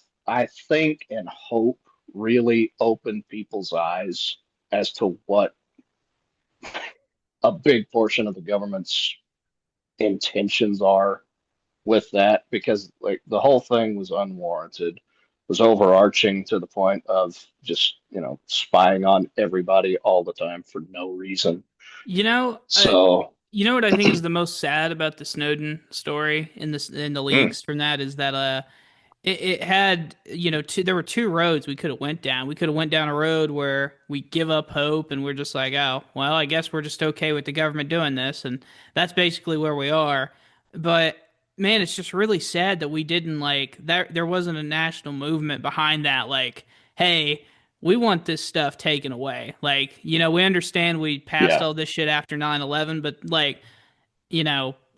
think and hope really opened people's eyes as to what a big portion of the government's intentions are with that, because like the whole thing was unwarranted, was overarching to the point of just, spying on everybody all the time for no reason. You know, So, you know what I think is the most sad about the Snowden story in the mm, leaks from that is that it had, there were two roads we could have went down. We could have went down a road where we give up hope and we're just like, oh, well, I guess we're just okay with the government doing this, and that's basically where we are. But man, it's just really sad that we didn't like that. There wasn't a national movement behind that. Like, hey, we want this stuff taken away. Like, we understand we passed yeah, all this shit after 9/11, but like,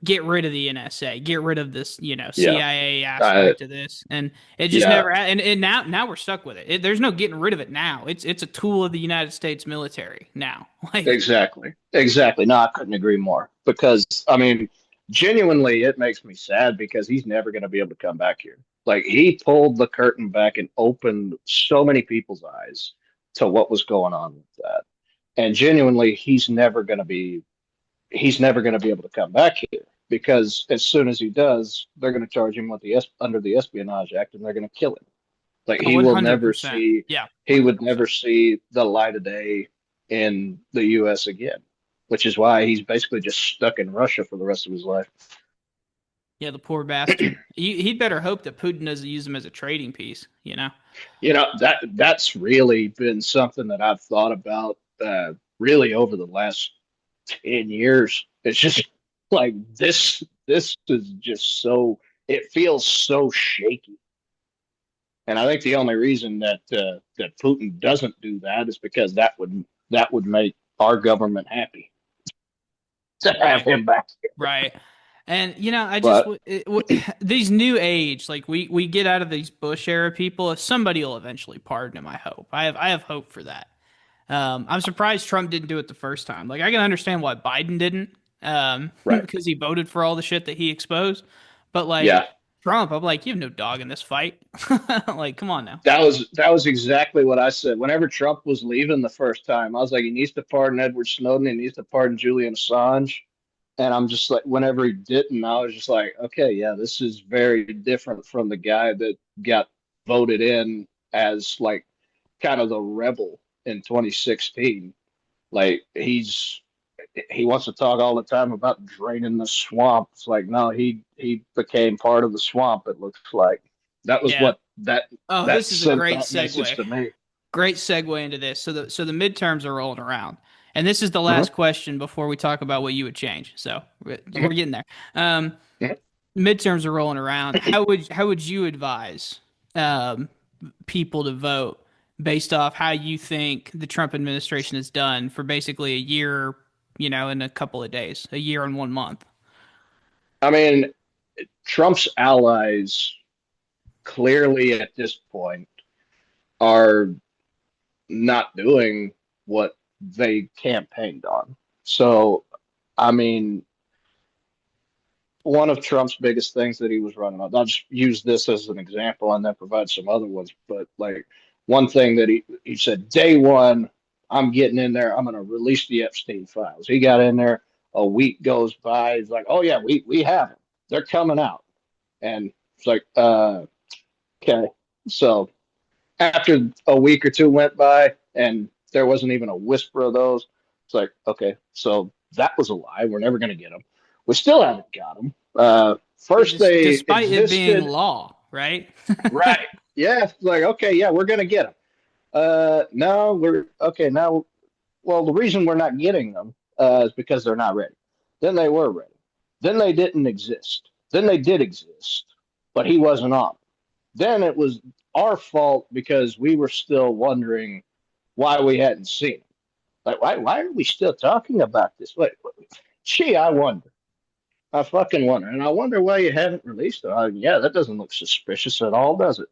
get rid of the NSA, get rid of this, yeah, CIA I, aspect of this, and it just yeah, never. And now we're stuck with it. There's no getting rid of it now. It's a tool of the United States military now. Like, exactly, exactly. No, I couldn't agree more. Because I mean, genuinely, it makes me sad because he's never going to be able to come back here. Like he pulled the curtain back and opened so many people's eyes to what was going on with that. And genuinely, he's never going to be able to come back here, because as soon as he does, they're going to charge him with under the Espionage Act, and they're going to kill him. Like he will never 100%. see, Yeah, he would 100%. never see the light of day in the U.S. again, which is why he's basically just stuck in Russia for the rest of his life. Yeah, the poor bastard. He'd better hope that Putin doesn't use him as a trading piece. That's really been something that I've thought about really over the last 10 years. It's just like this is just so, it feels so shaky. And I think the only reason that Putin doesn't do that is because that would make our government happy to have Right. him back. Right. And I just But these new age, like we get out of these Bush era people, somebody will eventually pardon him. I hope. I have hope for that. I'm surprised Trump didn't do it the first time. Like I can understand why Biden didn't, right, because he voted for all the shit that he exposed. But like yeah, Trump, I'm like, you have no dog in this fight. Like, come on now. that was exactly what I said. Whenever Trump was leaving the first time, I was like, he needs to pardon Edward Snowden, he needs to pardon Julian Assange. And I'm just like, whenever he didn't, I was just like, okay, yeah, this is very different from the guy that got voted in as like kind of the rebel in 2016. Like he wants to talk all the time about draining the swamp. It's like, no, he became part of the swamp. It looks like that was Yeah. what that Oh, that this is a sent great that message segue. to me. Great segue into this. So the midterms are rolling around, and this is the Mhm, last question before we talk about what you would change. So we're mhm, getting there. Um, mhm. Midterms are rolling around. How would you advise um, people to vote based off how you think the Trump administration has done for basically a year, in a couple of days, a year and 1 month? I mean, Trump's allies clearly at this point are not doing what they campaigned on. So, I mean, one of Trump's biggest things that he was running on, I'll just use this as an example and then provide some other ones. But like one thing that he said, day one, I'm getting in there, I'm going to release the Epstein files. He got in there, a week goes by. He's like, oh, yeah, we have them. They're coming out. And it's like, okay. So after a week or two went by and there wasn't even a whisper of those, it's like, okay, so that was a lie. We're never going to get them. We still haven't got them. First, they Despite it being existed, law, right? right? Yeah, it's like, okay, yeah, we're going to get them. No, we're okay now. Well, the reason we're not getting them is because they're not ready. Then they were ready. Then they didn't exist. Then they did exist, but he wasn't on. Then it was our fault because we were still wondering why we hadn't seen it. Like, why are we still talking about this? Wait, gee, I wonder. I fucking wonder, and I wonder why you haven't released it. Yeah, that doesn't look suspicious at all, does it?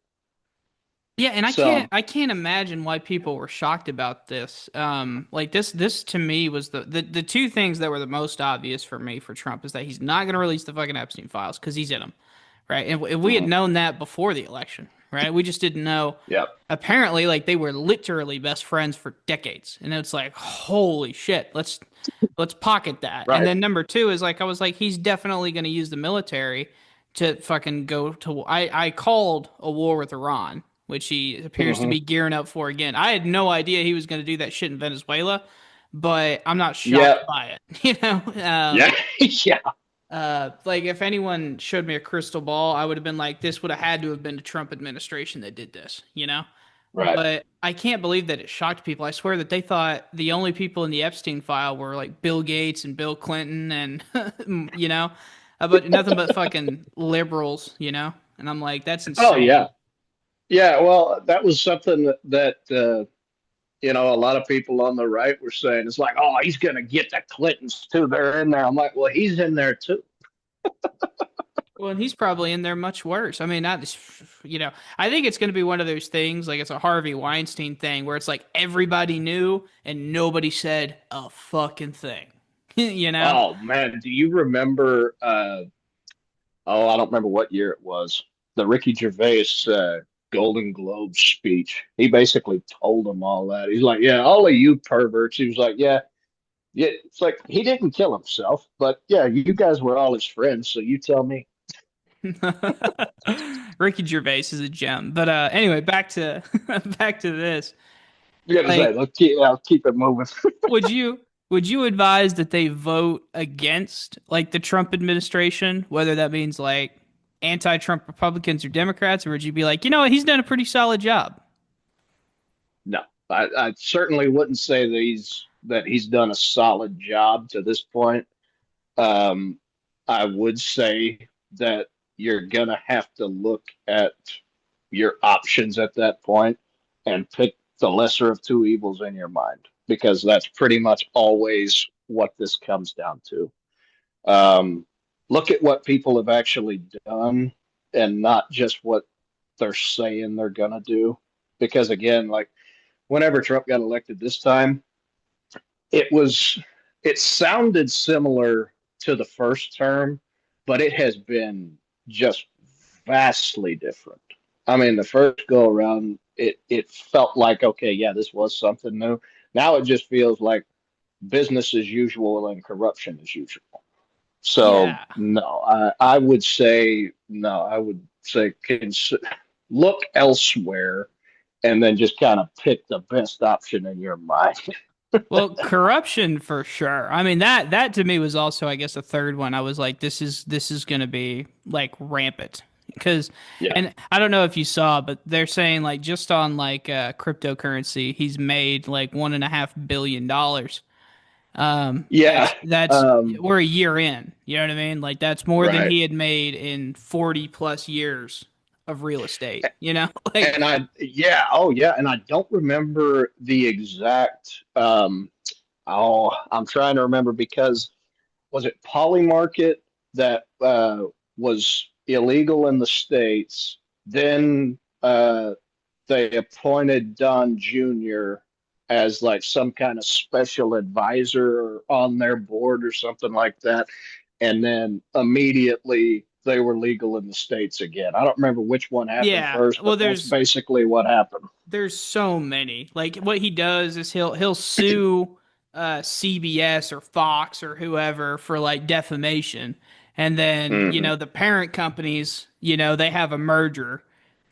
Yeah, and So, I can't imagine why people were shocked about this. Like this to me was the two things that were the most obvious for me for Trump is that he's not going to release the fucking Epstein files because he's in them, right? And if we had mhm, known that before the election, right? We just didn't know. yeah, Apparently, like they were literally best friends for decades, and it's like, holy shit, let's pocket that. And right. then number two is like I was like, he's definitely going to use the military to fucking go to. I called a war with Iran, which he appears to Hmm. be gearing up for again. I had no idea he was going to do that shit in Venezuela, but I'm not Yeah, shocked by it. You know, yeah, yeah, like if anyone showed me a crystal ball, I would have been like, this would have had to have been the Trump administration that did this. You know. right. But I can't believe that it shocked people. I swear that they thought the only people in the Epstein file were like Bill Gates and Bill Clinton and you know, but nothing but fucking liberals, you know. And I'm like, that's Oh insane. yeah, yeah. Well, that was something a lot of people on the right were saying. It's like, oh, he's gonna get the Clintons too. They're in there. I'm like, well, he's in there too. Well, and he's probably in there much worse. I mean, not this, you know. I think it's going to be one of those things, like it's a Harvey Weinstein thing, where it's like everybody knew and nobody said a fucking thing, you know. Oh man, do you remember? Oh, I don't remember what year it was. The Ricky Gervais Golden Globe speech. He basically told them all that. He's like, yeah, all of you perverts. He was like, yeah, yeah. It's like he didn't kill himself, but yeah, you guys were all his friends. So you tell me. Ricky Gervais is a gem. But anyway, back to back to this. You got to say, Like, I'll keep it moving. would you would you advise that they vote against like the Trump administration, whether that means like anti-Trump Republicans or Democrats, or would you be like, you know what, he's done a pretty solid job? No, I certainly wouldn't say that he's done a solid job to this point. Um, I would say that you're gonna have to look at your options at that point and pick the lesser of two evils in your mind because that's pretty much always what this comes down to. Um, Look at what people have actually done and not just what they're saying they're gonna do. Because again, like whenever Trump got elected this time, it was it sounded similar to the first term, but it has been just vastly different. I mean, the first go around, it felt like okay, yeah, this was something new. Now it just feels like business as usual and corruption as usual. So Yeah. no, I would say no. I would say look elsewhere, and then just kind of pick the best option in your mind. Well, corruption for sure. I mean that to me was also, I guess, a third one. I was like, this is going to be like rampant because, Yeah, and I don't know if you saw, but they're saying like just on like cryptocurrency, he's made like $1.5 billion. yeah, That's we're a year in. You know what I mean? Like that's more than right. he had made in 40 plus years of real estate. You know, like And yeah, oh yeah, and I don't remember the exact. Oh, I'm trying to remember because was it Polymarket that was illegal in the states? Then they appointed Don Jr. as like some kind of special advisor on their board or something like that. And then immediately they were legal in the states again. I don't remember which one happened yeah. first, Well, but that's basically what happened. there's so many. Like what he does is he'll sue CBS or Fox or whoever for like defamation, and then you Hmm. know the parent companies, you know, they have a merger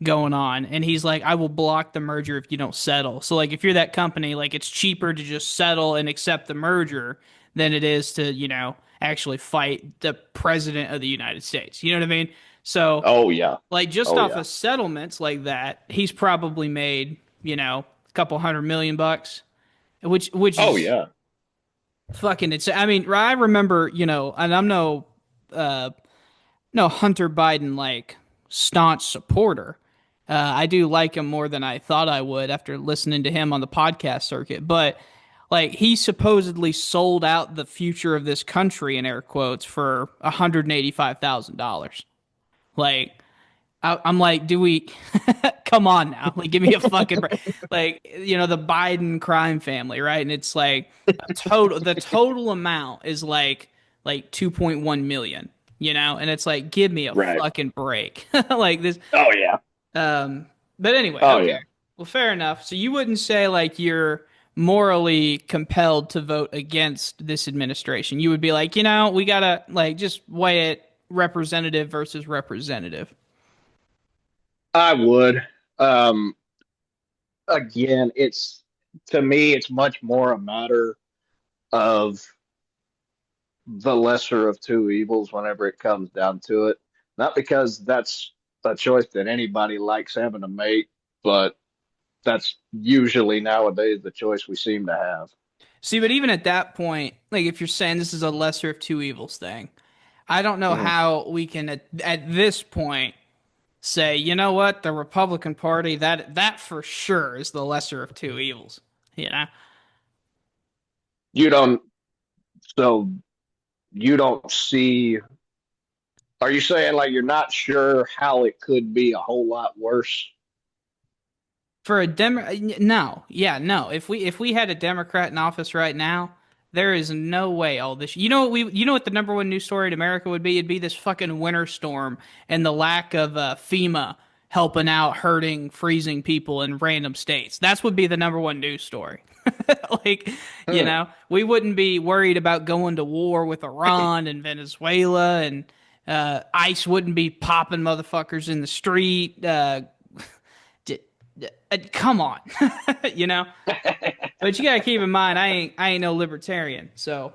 going on, and he's like, I will block the merger if you don't settle. So like if you're that company, like it's cheaper to just settle and accept the merger than it is to, you know, actually fight the president of the United States. You know what I mean? So Oh yeah. like just Oh off yeah. of settlements like that, he's probably made, you know, a couple $100 million, which Oh is yeah. fucking it's I mean, I remember, you know, and I'm uh no Hunter Biden like staunch supporter. I do like him more than I thought I would after listening to him on the podcast circuit, but Like he supposedly sold out the future of this country in air quotes for $185,000. Like I'm like, do we come on now? Like, give me a fucking break. Like, the Biden crime family, right? And it's like the total amount is like 2.1 million, and it's like, give me a Right. fucking break. Like this. Oh yeah. Um, but anyway, Oh okay. yeah. Well, fair enough. So you wouldn't say like you're morally compelled to vote against this administration. You would be like, we gotta like just weigh it representative versus representative. I would. Um, Again, it's to me, it's much more a matter of the lesser of two evils whenever it comes down to it. Not because that's a choice that anybody likes having to make, but that's usually nowadays the choice we seem to have. See, but even at that point, like if you're saying this is a lesser of two evils thing, I don't know Mhm. how we can at this point say, you know what, the Republican Party, that for sure is the lesser of two evils. You know? You don't, so you don't see, are you saying like you're not sure how it could be a whole lot worse? For a no, yeah, no. If we had a Democrat in office right now, there is no way all this. You know what the number one news story in America would be? It'd be this fucking winter storm and the lack of FEMA helping out, hurting, freezing people in random states. That's would be the number one news story. Like, Hmm. we wouldn't be worried about going to war with Iran and Venezuela, and ICE wouldn't be popping motherfuckers in the street. Come on, you know. But you gotta keep in mind, I ain't no libertarian, so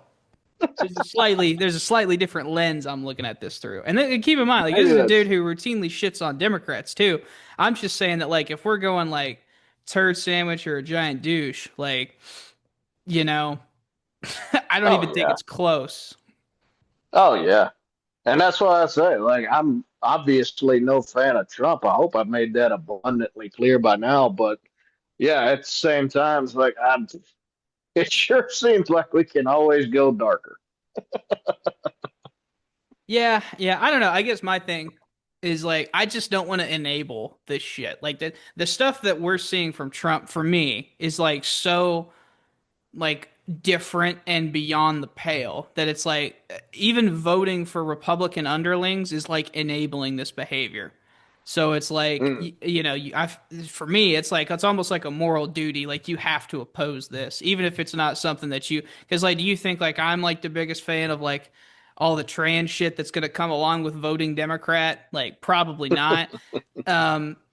there's a slightly different lens I'm looking at this through. And then keep in mind, like this Maybe is a dude that's who routinely shits on Democrats too. I'm just saying that like if we're going like turd sandwich or a giant douche, like you know, I don't even oh think yeah. it's close. Oh yeah. And that's why I say, like, I'm obviously no fan of Trump. I hope I've made that abundantly clear by now. But yeah, at the same time, it's like it sure seems like we can always go darker. Yeah, yeah. I don't know. I guess my thing is like I just don't want to enable this shit. Like the stuff that we're seeing from Trump for me is like so like different and beyond the pale that it's like even voting for Republican underlings is like enabling this behavior. So it's like Mm. for me it's like it's almost like a moral duty, like you have to oppose this even if it's not something that you, because like do you think like I'm like the biggest fan of like all the trans shit that's going to come along with voting Democrat? Like probably not.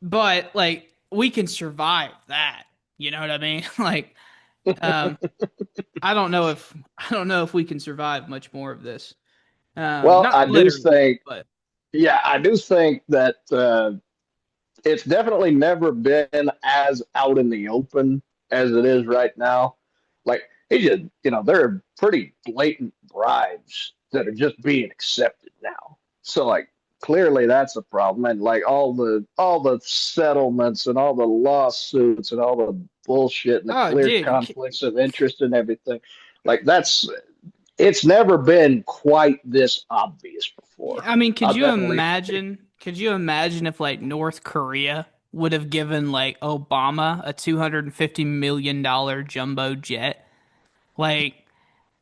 But like we can survive that. You know what I mean? Like um I don't know if we can survive much more of this. Well, Not I do literally, think, but yeah, I do think that it's definitely never been as out in the open as it is right now. Like, it just, there are pretty blatant bribes that are just being accepted now. So, like, clearly that's a problem. And like all the settlements and all the lawsuits and all the bullshit and the oh, clear dude, conflicts of interest and everything, like it's never been quite this obvious before. I mean, could I'll you definitely. imagine? Could you imagine if like North Korea would have given like Obama a $250 million jumbo jet? Like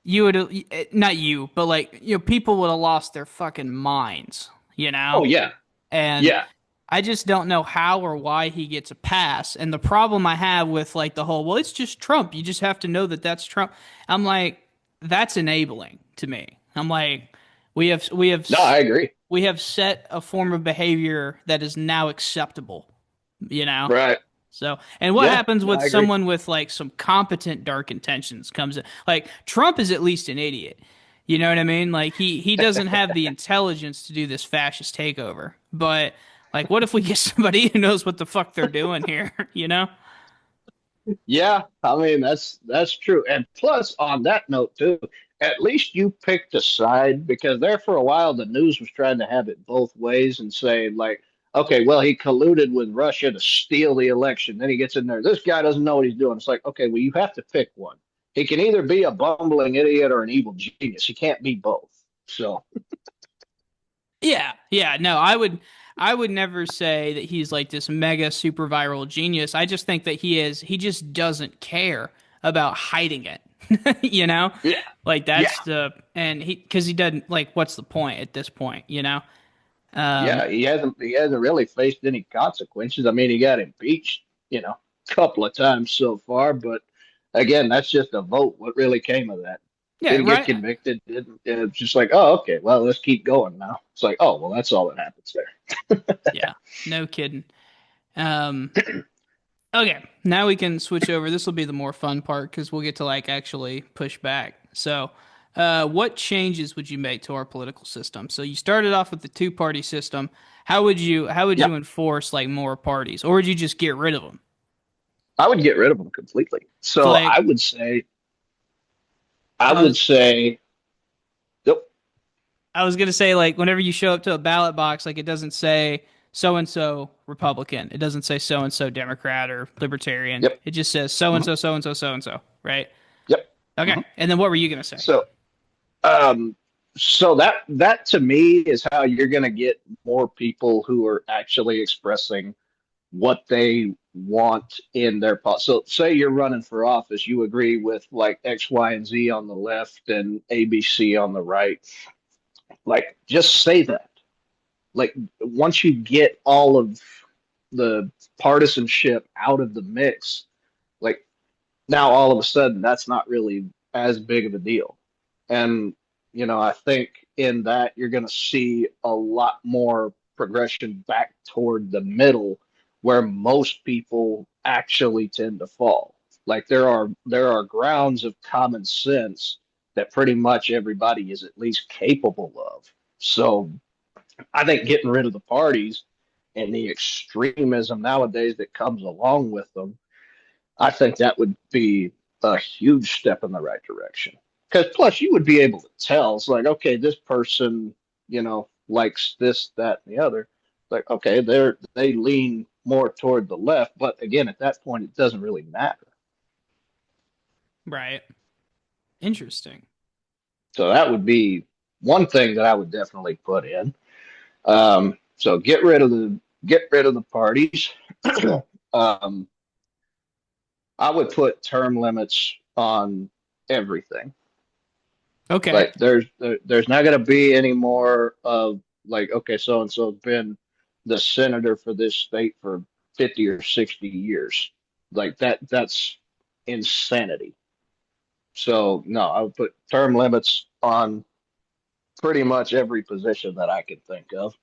you would have, not you, but like people would have lost their fucking minds, you Oh know? yeah, And yeah. I just don't know how or why he gets a pass. And the problem I have with like the whole, well, it's just Trump. You just have to know that that's Trump. I'm like, that's enabling to me. I'm like, we have we have No, I agree. we have set a form of behavior that is now acceptable, you know? Right. So, and what Yeah, happens no, with I agree. someone with like some competent dark intentions comes in? Like Trump is at least an idiot. You know what I mean? Like he doesn't have the intelligence to do this fascist takeover. But like what if we get somebody who knows what the fuck they're doing here, you know? Yeah, I mean that's true. And plus, on that note too, at least you picked a side because there for a while the news was trying to have it both ways and say like, okay, well he colluded with Russia to steal the election. Then he gets in there. This guy doesn't know what he's doing. It's like, okay, well you have to pick one. He can either be a bumbling idiot or an evil genius. He can't be both. So Yeah, yeah. No, I would never say that he's like this mega super viral genius. I just think that he just doesn't care about hiding it. You know? yeah, Like yeah, that's the and he because he doesn't like what's the point at this point, you know? Um yeah. He hasn't really faced any consequences. I mean, he got impeached, a couple of times so far, but again, that's just a vote. What really came of that? yeah, Didn't get right. convicted. Didn't. It's just like, oh, okay, well, let's keep going now. It's like, oh, well, that's all that happens there. Yeah. No kidding. Um okay, now we can switch over. This will be the more fun part because we'll get to like actually push back. So, what changes would you make to our political system? So you started off with the two-party system. How would Yeah, you enforce like more parties, or would you just get rid of them? I would get rid of them completely. So So like, I I was would say, yep, I was gonna say like whenever you show up to a ballot box, like it doesn't say so and so Republican. It doesn't say so and so Democrat or Libertarian. yep, It just says so and mhm, so, so and so, so and so, right? yep. Okay. Mhm. And then what were you gonna say? So Um, so that to me is how you're going to get more people who are actually expressing what they want in their So say you're running for office, you agree with like X, Y, and Z on the left and ABC on the right. Like just say that. Like once you get all of the partisanship out of the mix, like now all of a sudden that's not really as big of a deal. And, I think in that you're going to see a lot more progression back toward the middle where most people actually tend to fall. Like there are grounds of common sense that pretty much everybody is at least capable of. So I think getting rid of the parties and the extremism nowadays that comes along with them, I think that would be a huge step in the right direction. Because plus, you would be able to tell. It's like, okay, this person, likes this, that, and the other. Like, okay, they lean more toward the left, but again, at that point, it doesn't really matter. Right. Interesting. So that would be one thing that I would definitely put in. So get rid of the parties. um, I would put term limits on everything. Okay. Like there's not going to be any more of like, okay, so and so's been the senator for this state for 50 or 60 years. Like that's insanity. So no, I would put term limits on pretty much every position that I could think of.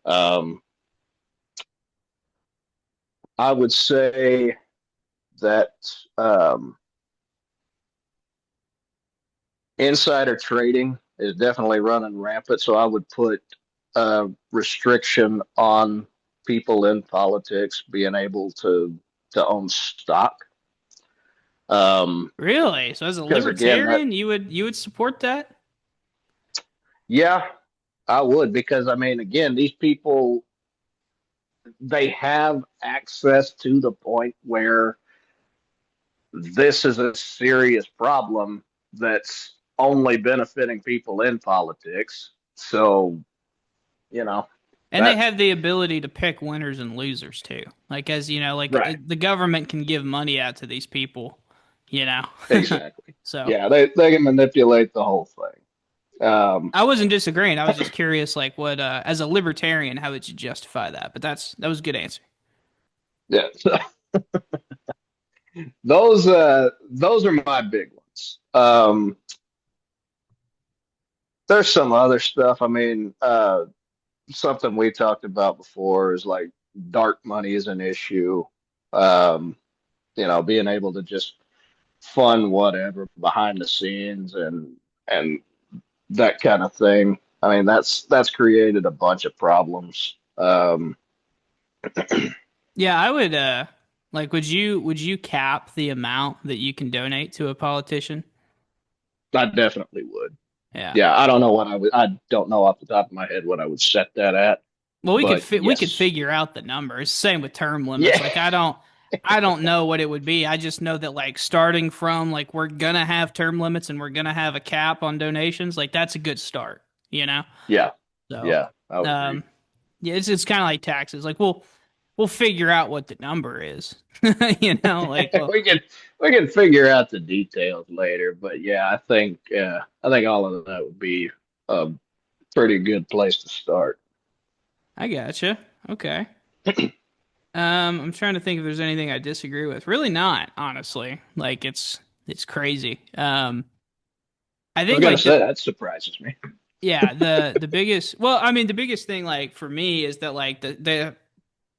Um, I would say that um, insider trading is definitely running rampant. So I would put a restriction on people in politics being able to own stock. Really? So as a Because again, libertarian, you would support that? yeah, I would because I mean, again, these people they have access to the point where this is a serious problem that's only benefiting people in politics. So you know And they that have the ability to pick winners and losers too. Like as you know, like right. the government can give money out to these people, you know. Exactly. So Yeah, they can manipulate the whole thing. I wasn't disagreeing. I was just curious, like what as a libertarian, how would you justify that? But that was a good answer. yeah, so those are my big ones. There's some other stuff. I mean, something we talked about before is like dark money is an issue. Um, being able to just fund whatever behind the scenes and that kind of thing. I mean, that's created a bunch of problems. Yeah, I would like would you cap the amount that you can donate to a politician? I definitely would. Yeah. Yeah, I don't know what I don't know off the top of my head what I would set that at, Well, but we could yes. figure out the numbers. Same with term limits. Yeah. Like I don't. I don't know what it would be. I just know that like starting from like we're gonna have term limits and we're gonna have a cap on donations, like that's a good start, you know? Yeah, So yeah, I would agree. um yeah, it's kind of like taxes. Like we'll figure out what the number is. You know, like well We can figure out the details later, but yeah, I think all of that would be a pretty good place to start. I gotcha. Okay. I'm trying to think if there's anything I disagree with. Really not, honestly. Like it's crazy. I I was think gonna like say that surprises me. yeah, the biggest well, I mean the biggest thing like for me is that like the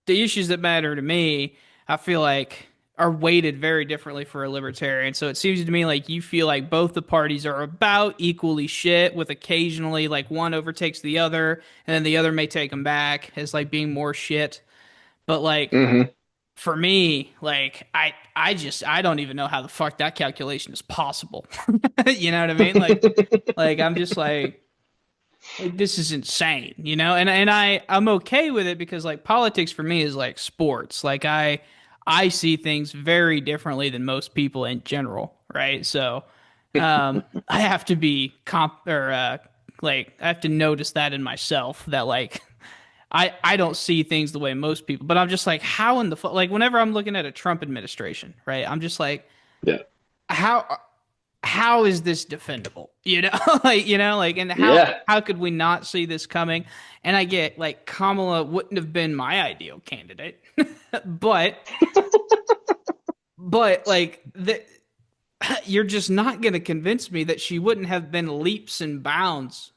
issues that matter to me, I feel like are weighted very differently for a libertarian. So it seems to me like you feel like both the parties are about equally shit, with occasionally like one overtakes the other, and then the other may take them back as like being more shit. But like Hmm. for me, like I don't even know how the fuck that calculation is possible. You know what I mean? Like I'm just like this is insane, you know? And I'm okay with it because like politics for me is like sports. Like I see things very differently than most people in general, right? So I have to be comp or like I have to notice that in myself that like I don't see things the way most people, but I'm just like how in the fuck like whenever I'm looking at a Trump administration, right? I'm just like Yeah, how how is this defendable? You know, like and yeah. how could we not see this coming? And I get like Kamala wouldn't have been my ideal candidate, but like you're just not going to convince me that she wouldn't have been leaps and bounds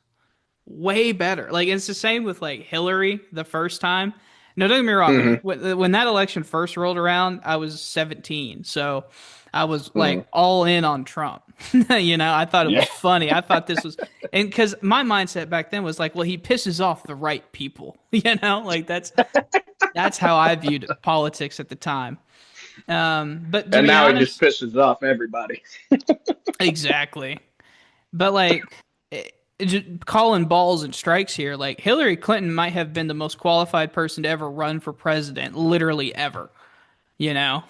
way better. Like it's the same with like Hillary the first time. No, don't get me wrong. Hmm. When that election first rolled around, I was 17, so I was Hmm. like all in on Trump. You know, I thought it was Yeah. funny. I thought this was, and because my mindset back then was like, well, he pisses off the right people. You know, like that's how I viewed politics at the time. But to And be now he just honest, pisses off everybody. exactly. But like just calling balls and strikes here, like Hillary Clinton might have been the most qualified person to ever run for president, literally ever, you know?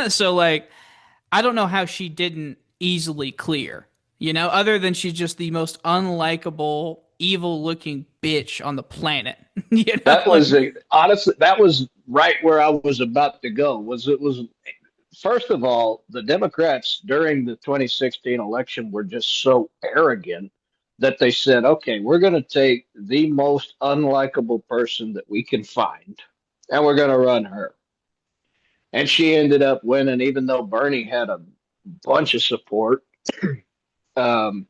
So like I don't know how she didn't easily clear, you know, other than she's just the most unlikable, evil looking bitch on the planet. You know, That like was honestly, that was right where I was about to go. It was first of all, the Democrats during the 2016 election were just so arrogant that they said, okay, we're going to take the most unlikable person that we can find and we're going to run her. And she ended up winning, even though Bernie had a bunch of support. Um,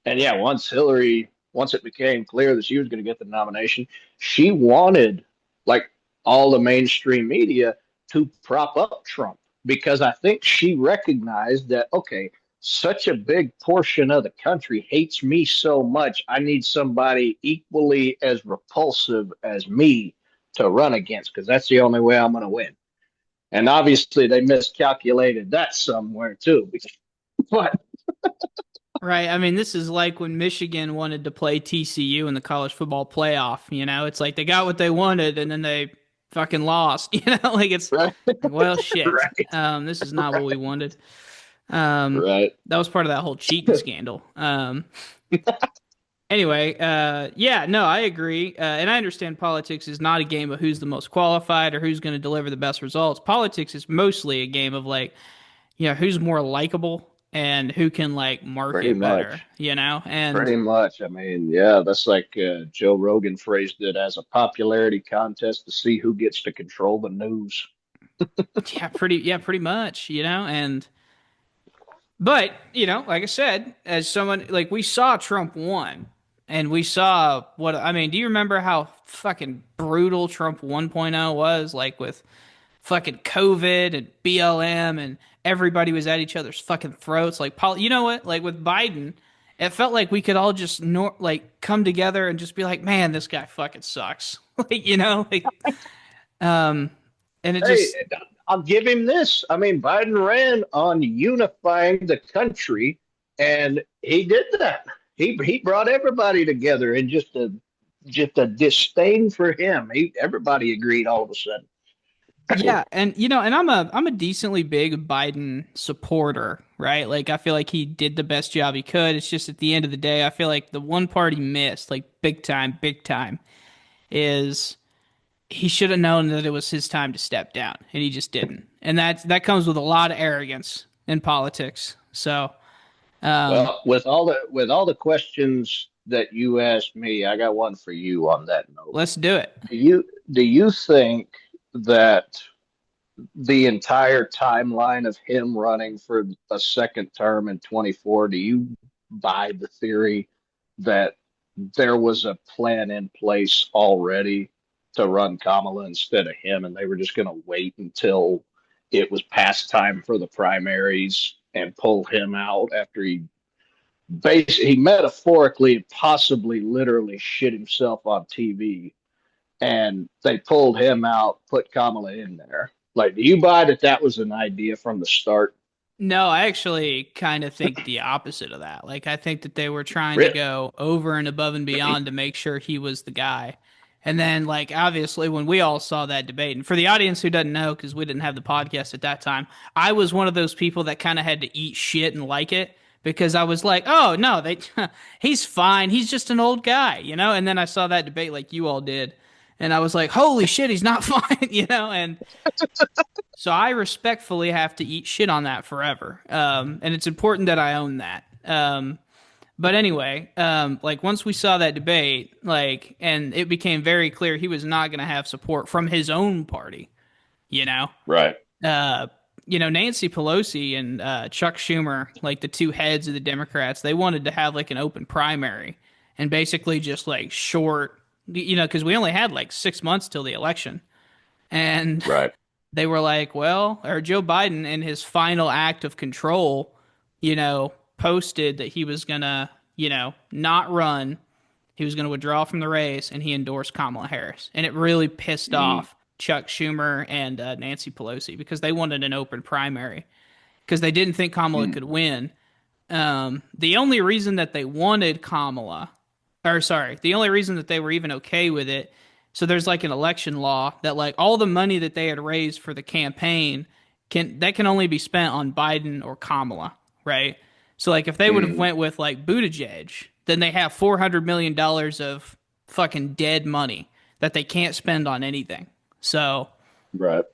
and yeah, once it became clear that she was going to get the nomination, she wanted like all the mainstream media to prop up Trump because I think she recognized that, okay, such a big portion of the country hates me so much. I need somebody equally as repulsive as me to run against because that's the only way I'm going to win. And obviously, they miscalculated that somewhere too. But right. I mean, this is like when Michigan wanted to play TCU in the college football playoff, you know? It's like they got what they wanted and then they fucking lost, you know? Like it's right, like, well, shit. right, This is not what we right, wanted. Um, right. that was part of that whole cheating scandal. Anyway, yeah, no, I agree. And I understand politics is not a game of who's the most qualified or who's going to deliver the best results. Politics is mostly a game of like, who's more likable and who can like Pretty market better, much. you know? And Pretty much. I mean, yeah, that's like Joe Rogan phrased it as a popularity contest to see who gets to control the news. yeah, pretty much, and but, like I said, as someone like we saw Trump won and we saw what I mean, do you remember how fucking brutal Trump 1.0 was like with fucking COVID and BLM and everybody was at each other's fucking throats like you know what? Like with Biden, it felt like we could all just like come together and just be like, "Man, this guy fucking sucks." Like, um and it Hey, just I'll give him this. I mean, Biden ran on unifying the country, and he did that. He brought everybody together, and just a disdain for him. Everybody agreed all of a sudden. Yeah, and and I'm a decently big Biden supporter, right? Like I feel like he did the best job he could. It's just at the end of the day, I feel like the one part he missed, like big time, is he should have known that it was his time to step down, and he just didn't. And that comes with a lot of arrogance in politics. So, um, Well, with all the questions that you asked me, I got one for you on that note. let's do it. Do you think that the entire timeline of him running for a second term in 24, do you buy the theory that there was a plan in place already to run Kamala instead of him, and they were just going to wait until it was past time for the primaries and pull him out after he metaphorically, possibly literally shit himself on TV, and they pulled him out, put Kamala in there. Like, do you buy that that was an idea from the start? No, I actually kind of think the opposite of that. Like, I think that they were trying to Really? go over and above and beyond to make sure he was the guy. And then, like, obviously, when we all saw that debate, and for the audience who doesn't know, because we didn't have the podcast at that time, I was one of those people that kind of had to eat shit and like it because I was like, oh, no, he's fine. He's just an old guy, And then I saw that debate like you all did. And I was like, holy shit, he's not fine. And so I respectfully have to eat shit on that forever. And it's important that I own that. But anyway, like once we saw that debate, like, and it became very clear he was not going to have support from his own party, you know? Right. Uh, Nancy Pelosi and Chuck Schumer, like the two heads of the Democrats, they wanted to have like an open primary and basically just like short, because we only had like 6 months till the election. And Right. they were like, well, or Joe Biden in his final act of control, posted that he was gonna, not run. He was gonna withdraw from the race, and he endorsed Kamala Harris, and it really pissed Mm, off Chuck Schumer and Nancy Pelosi because they wanted an open primary because they didn't think Kamala mm, could win. The only reason that they wanted Kamala, or sorry, the only reason that they were even okay with it, so there's like an election law that like all the money that they had raised for the campaign can only be spent on Biden or Kamala, right? So like if they would have mm. went with like Buttigieg, then they have $400 million of fucking dead money that they can't spend on anything. So Right.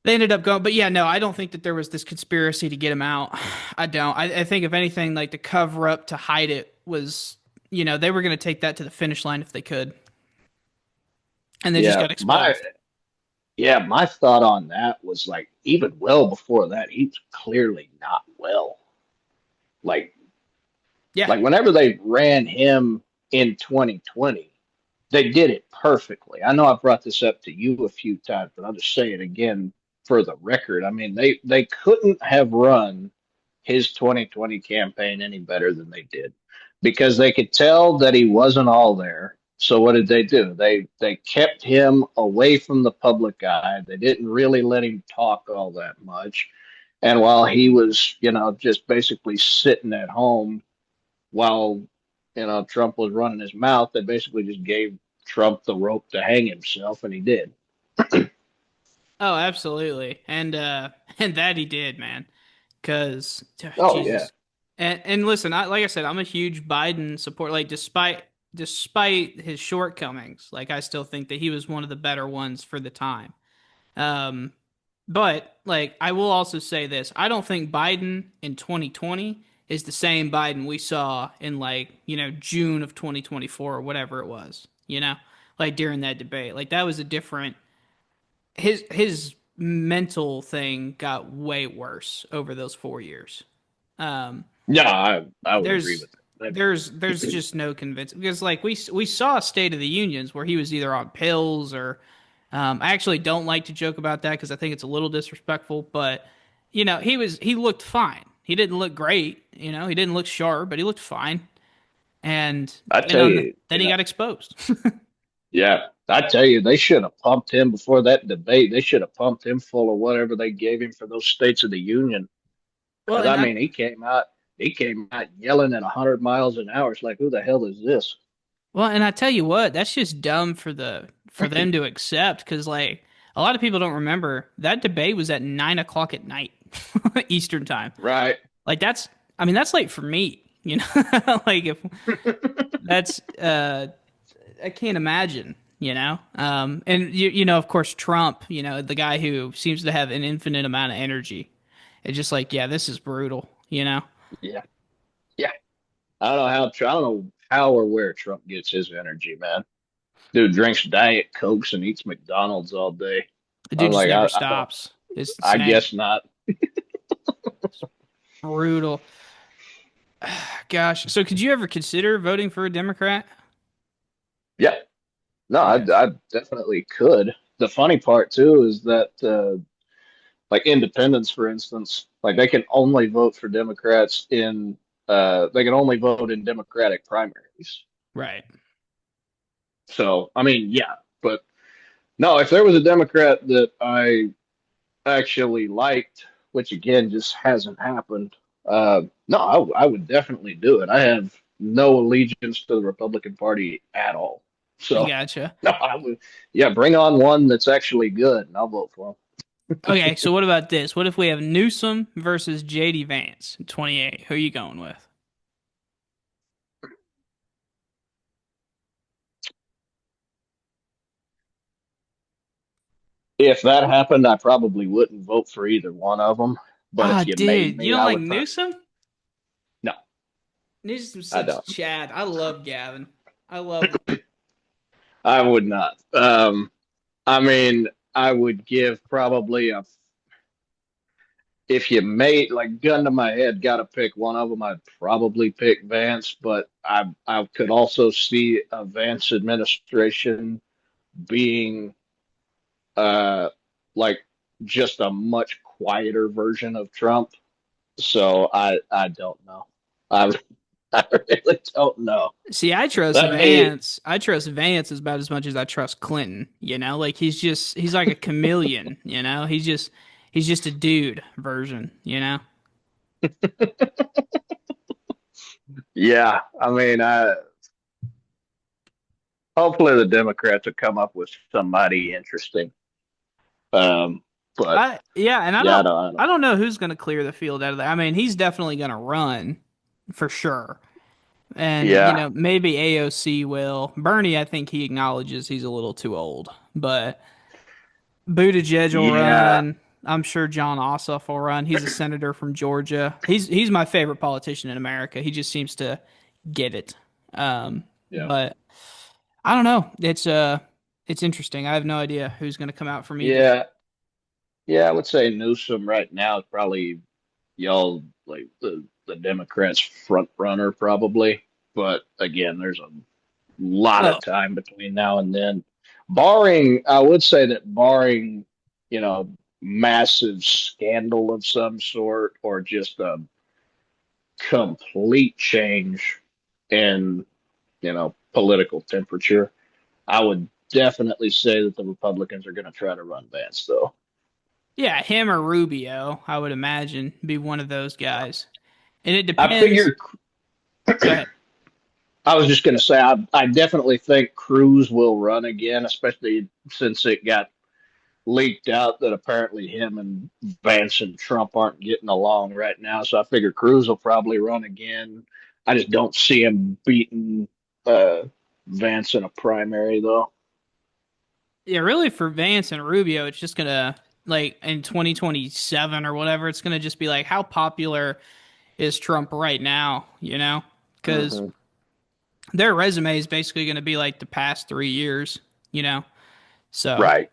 they ended up going, but yeah, no, I don't think that there was this conspiracy to get him out. I don't. I think if anything, like the cover up to hide it was, they were going to take that to the finish line if they could, and they just Yeah. got My exposed. yeah, my thought on that was like even well before that, he was clearly not well. Like Yeah. like whenever they ran him in 2020, they did it perfectly. I know I brought this up to you a few times, but I'll just say it again for the record. I mean, they couldn't have run his 2020 campaign any better than they did because they could tell that he wasn't all there. So what did they do? They kept him away from the public eye. They didn't really let him talk all that much. And while he was, just basically sitting at home while Trump was running his mouth, they basically just gave Trump the rope to hang himself, and he did. Oh, absolutely. And and that he did, man. Cause Oh yeah, Jesus. And listen, like I said, I'm a huge Biden support. Like despite his shortcomings, like I still think that he was one of the better ones for the time. Um, but like I will also say this, I don't think Biden in 2020 is the same Biden we saw in like, June of 2024 or whatever it was, like during that debate. Like that was a different his mental thing got way worse over those 4 years. Um, no, I would agree there's with that. there's just no convincing because like we saw State of the Unions where he was either on pills or I actually don't like to joke about that because I think it's a little disrespectful, but he looked fine. He didn't look great, he didn't look sharp, but he looked fine. And I tell you, then he got exposed. yeah, I tell you, they should have pumped him before that debate. They should have pumped him full of whatever they gave him for those states of the union. Well, Because and I I mean, he came out yelling at 100 miles an hour. It's like, who the hell is this? Well, and I tell you what, that's just dumb for them to accept because like a lot of people don't remember that debate was at 9 o'clock at night, Eastern time. Right. Like that's late for me, you know. Like if that's I can't imagine, you know. And you know, of course, Trump, you know, the guy who seems to have an infinite amount of energy. It's just like, yeah, this is brutal, you know. Yeah. Yeah. I don't know how or where Trump gets his energy, man. Dude drinks Diet Cokes and eats McDonald's all day. The dude I'm just like, never I don't. stops. It's I insane. guess not. It's brutal. Gosh. So could you ever consider voting for a Democrat? Yeah. No, Yeah. I definitely could. The funny part too is that like independents, for instance, like they can only vote for Democrats in they can only vote in Democratic primaries. Right. So I mean, yeah, but no, if there was a Democrat that I actually liked, which again just hasn't happened, no, I would definitely do it. I have no allegiance to the Republican Party at all. I So gotcha. no, I would, yeah, bring on one that's actually good, and I'll vote for Okay, so what about this? What if we have Newsom versus JD Vance in 28? Who are you going with? If that happened, I probably wouldn't vote for either one of them. But Ah, if you made dude, you me, don't I like would probably. Newsom? No, Newsom's I such don't. Chad. I love Gavin. I love him. I would not. I mean, I would give probably a. If you made like gun to my head, got to pick one of them, I'd probably pick Vance. But I could also see a Vance administration being uh like just a much quieter version of Trump. So I don't know. I I really don't know. See, I trust That may, Vance. I trust Vance as about as much as I trust Clinton. You know, like he's like a chameleon. You know, he's just a dude version. You know. yeah. I mean, hopefully the Democrats will come up with somebody interesting. Um, but Yeah, and yeah, I I don't. don't know who's going to clear the field out of that. I mean, he's definitely going to run for sure. And, you Yeah, know, maybe AOC will. Bernie, I think he acknowledges he's a little too old. But Buttigieg will yeah, run. I'm sure John Ossoff will run. He's a senator from Georgia. He's my favorite politician in America. He just seems to get it. yeah, But I don't know. It's interesting. I have no idea who's going to come out from either. yeah, yeah. I would say Newsom right now is probably y'all like the Democrats front runner probably. But again, there's a lot of Oh, time between now and then. Barring, I would say that barring, you know, massive scandal of some sort or just a complete change in, political temperature, I would definitely say that the Republicans are going to try to run Vance, though. yeah, him or Rubio, I would imagine, be one of those guys. And it I depends. figure, Go ahead. I was just going to say, I definitely think Cruz will run again, especially since it got leaked out that apparently him and Vance and Trump aren't getting along right now. So I figure Cruz will probably run again. I just don't see him beating uh, Vance in a primary, though. Yeah, really for Vance and Rubio, it's just gonna like in 2027 or whatever, it's gonna just be like how popular is Trump right now, you know? Because Hmm. their resume is basically gonna be like the past 3 years, you know? So, Right.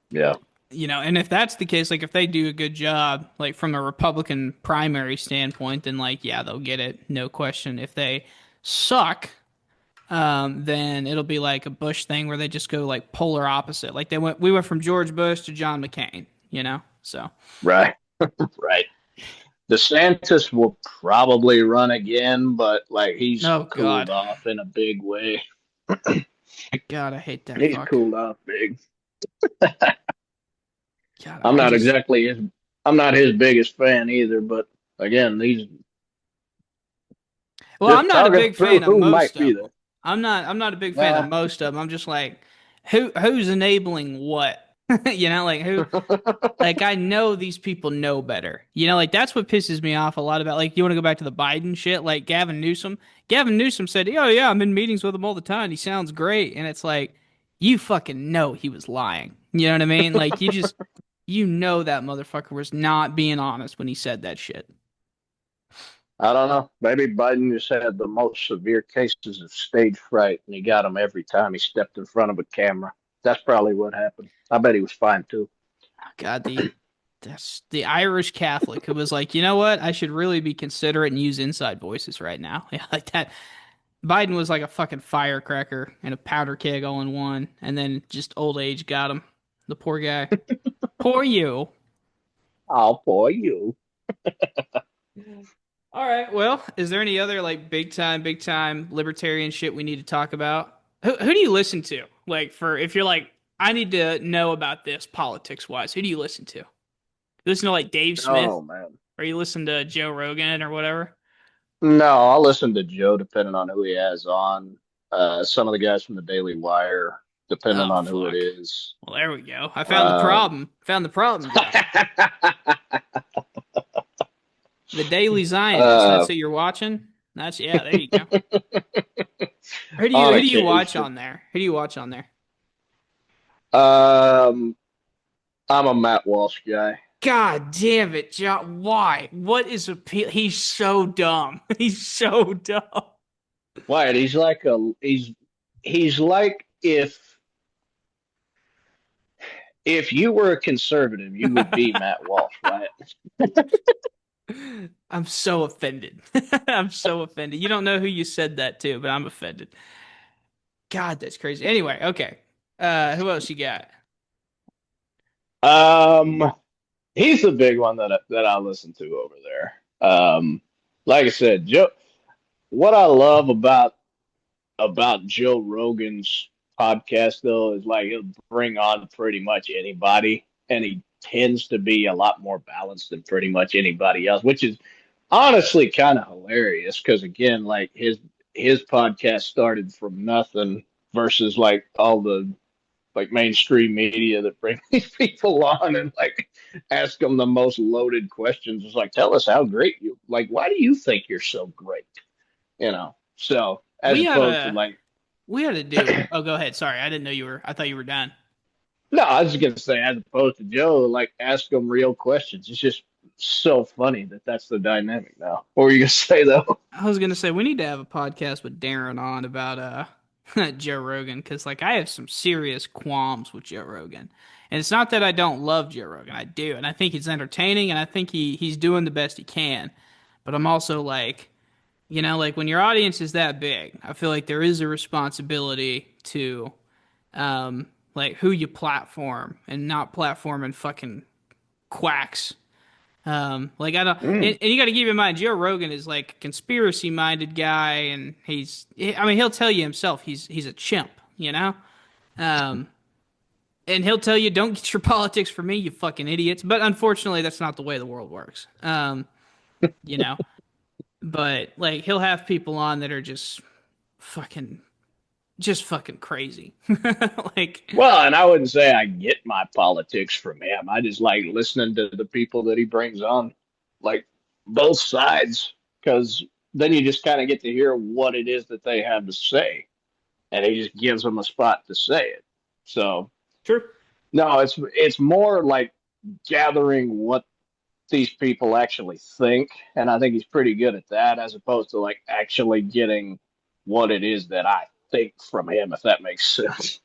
Yeah. you know, and if that's the case, like if they do a good job, like from a Republican primary standpoint, then like yeah, they'll get it, no question. If they suck, then it'll be like a Bush thing where they just go like polar opposite. Like we went from George Bush to John McCain, you know? So, Right. Right. DeSantis will probably run again, but like he's oh cooled God. off in a big way. God, I hate that He's fuck. cooled off big. God, I'm not exactly his. I'm not his biggest fan either, but again, these well, I'm just not a talking big through fan of who most might be of them. there. I'm not a big fan of Nah, most of them. I'm just like, who's enabling what? You know, like who? Like I know these people know better. You know, like that's what pisses me off a lot about. Like you want to go back to the Biden shit, like Gavin Newsom. Gavin Newsom said, "Oh yeah, I'm in meetings with him all the time. He sounds great." And it's like, you fucking know he was lying. You know what I mean? Like you know that motherfucker was not being honest when he said that shit. I don't know. Maybe Biden just had the most severe cases of stage fright, and he got them every time he stepped in front of a camera. That's probably what happened. I bet he was fine too. God, that's the Irish Catholic who was like, you know what? I should really be considerate and use inside voices right now. Yeah, like that. Biden was like a fucking firecracker and a powder keg all in one, and then just old age got him. The poor guy. Poor you. Oh, boy, you. All right. Well, is there any other like big time libertarian shit we need to talk about? Who do you listen to? Like for if you're like, I need to know about this politics wise. Who do you listen to? You listen to like Dave Smith, Oh man. or you listen to Joe Rogan or whatever? No, I'll listen to Joe depending on who he has on. Some of the guys from the Daily Wire, depending Oh on who it fuck. is. Well, there we go. I found the Um, problem. Found the problem, Joe. The Daily Zionist. That's uh, who you're watching. That's yeah. There you go. on Who do you watch occasion. on there? Who do you watch on there? Um, I'm a Matt Walsh guy. God damn it, John. Why? What is appeal? He's so dumb. He's so dumb. Why? He's like if you were a conservative, you would be Matt Walsh, right? I'm so offended. I'm so offended. You don't know who you said that to, but I'm offended. God, that's crazy. Anyway, okay. Who else you got? Um, he's the big one that I listen to over there. Like I said, Joe. What I love about Joe Rogan's podcast though is like he'll bring on pretty much anybody, and he tends to be a lot more balanced than pretty much anybody else, which is honestly kind of hilarious because again, like his podcast started from nothing versus like all the like mainstream media that bring these people on and like ask them the most loaded questions. It's like, tell us how great you like. Why do you think you're so great? You know. So as We had opposed to a like, we had to do. Oh, go ahead. Sorry, I didn't know you were. I thought you were done. no, I was just gonna say as opposed to Joe, like ask them real questions. It's just so funny that that's the dynamic now. What were you gonna say though? I was gonna say we need to have a podcast with Darren on about Joe Rogan because like I have some serious qualms with Joe Rogan, and it's not that I don't love Joe Rogan. I do, and I think he's entertaining, and I think he's doing the best he can. But I'm also like, you know, like when your audience is that big, I feel like there is a responsibility to like who you platform and not platforming fucking quacks. Like I don't, Mm. and you got to keep in mind, Joe Rogan is like a conspiracy-minded guy, and I mean, he'll tell you himself, he's a chimp, you know. Um, and he'll tell you, don't get your politics from me, you fucking idiots. But unfortunately, that's not the way the world works. You know, but like he'll have people on that are fucking, just fucking crazy. Like, Well, and I wouldn't say I get my politics from him. I just like listening to the people that he brings on, like both sides, because then you just kind of get to hear what it is that they have to say, and he just gives them a spot to say it. So true. no, it's more like gathering what these people actually think, and I think he's pretty good at that, as opposed to like actually getting what it is that I think from him, if that makes sense.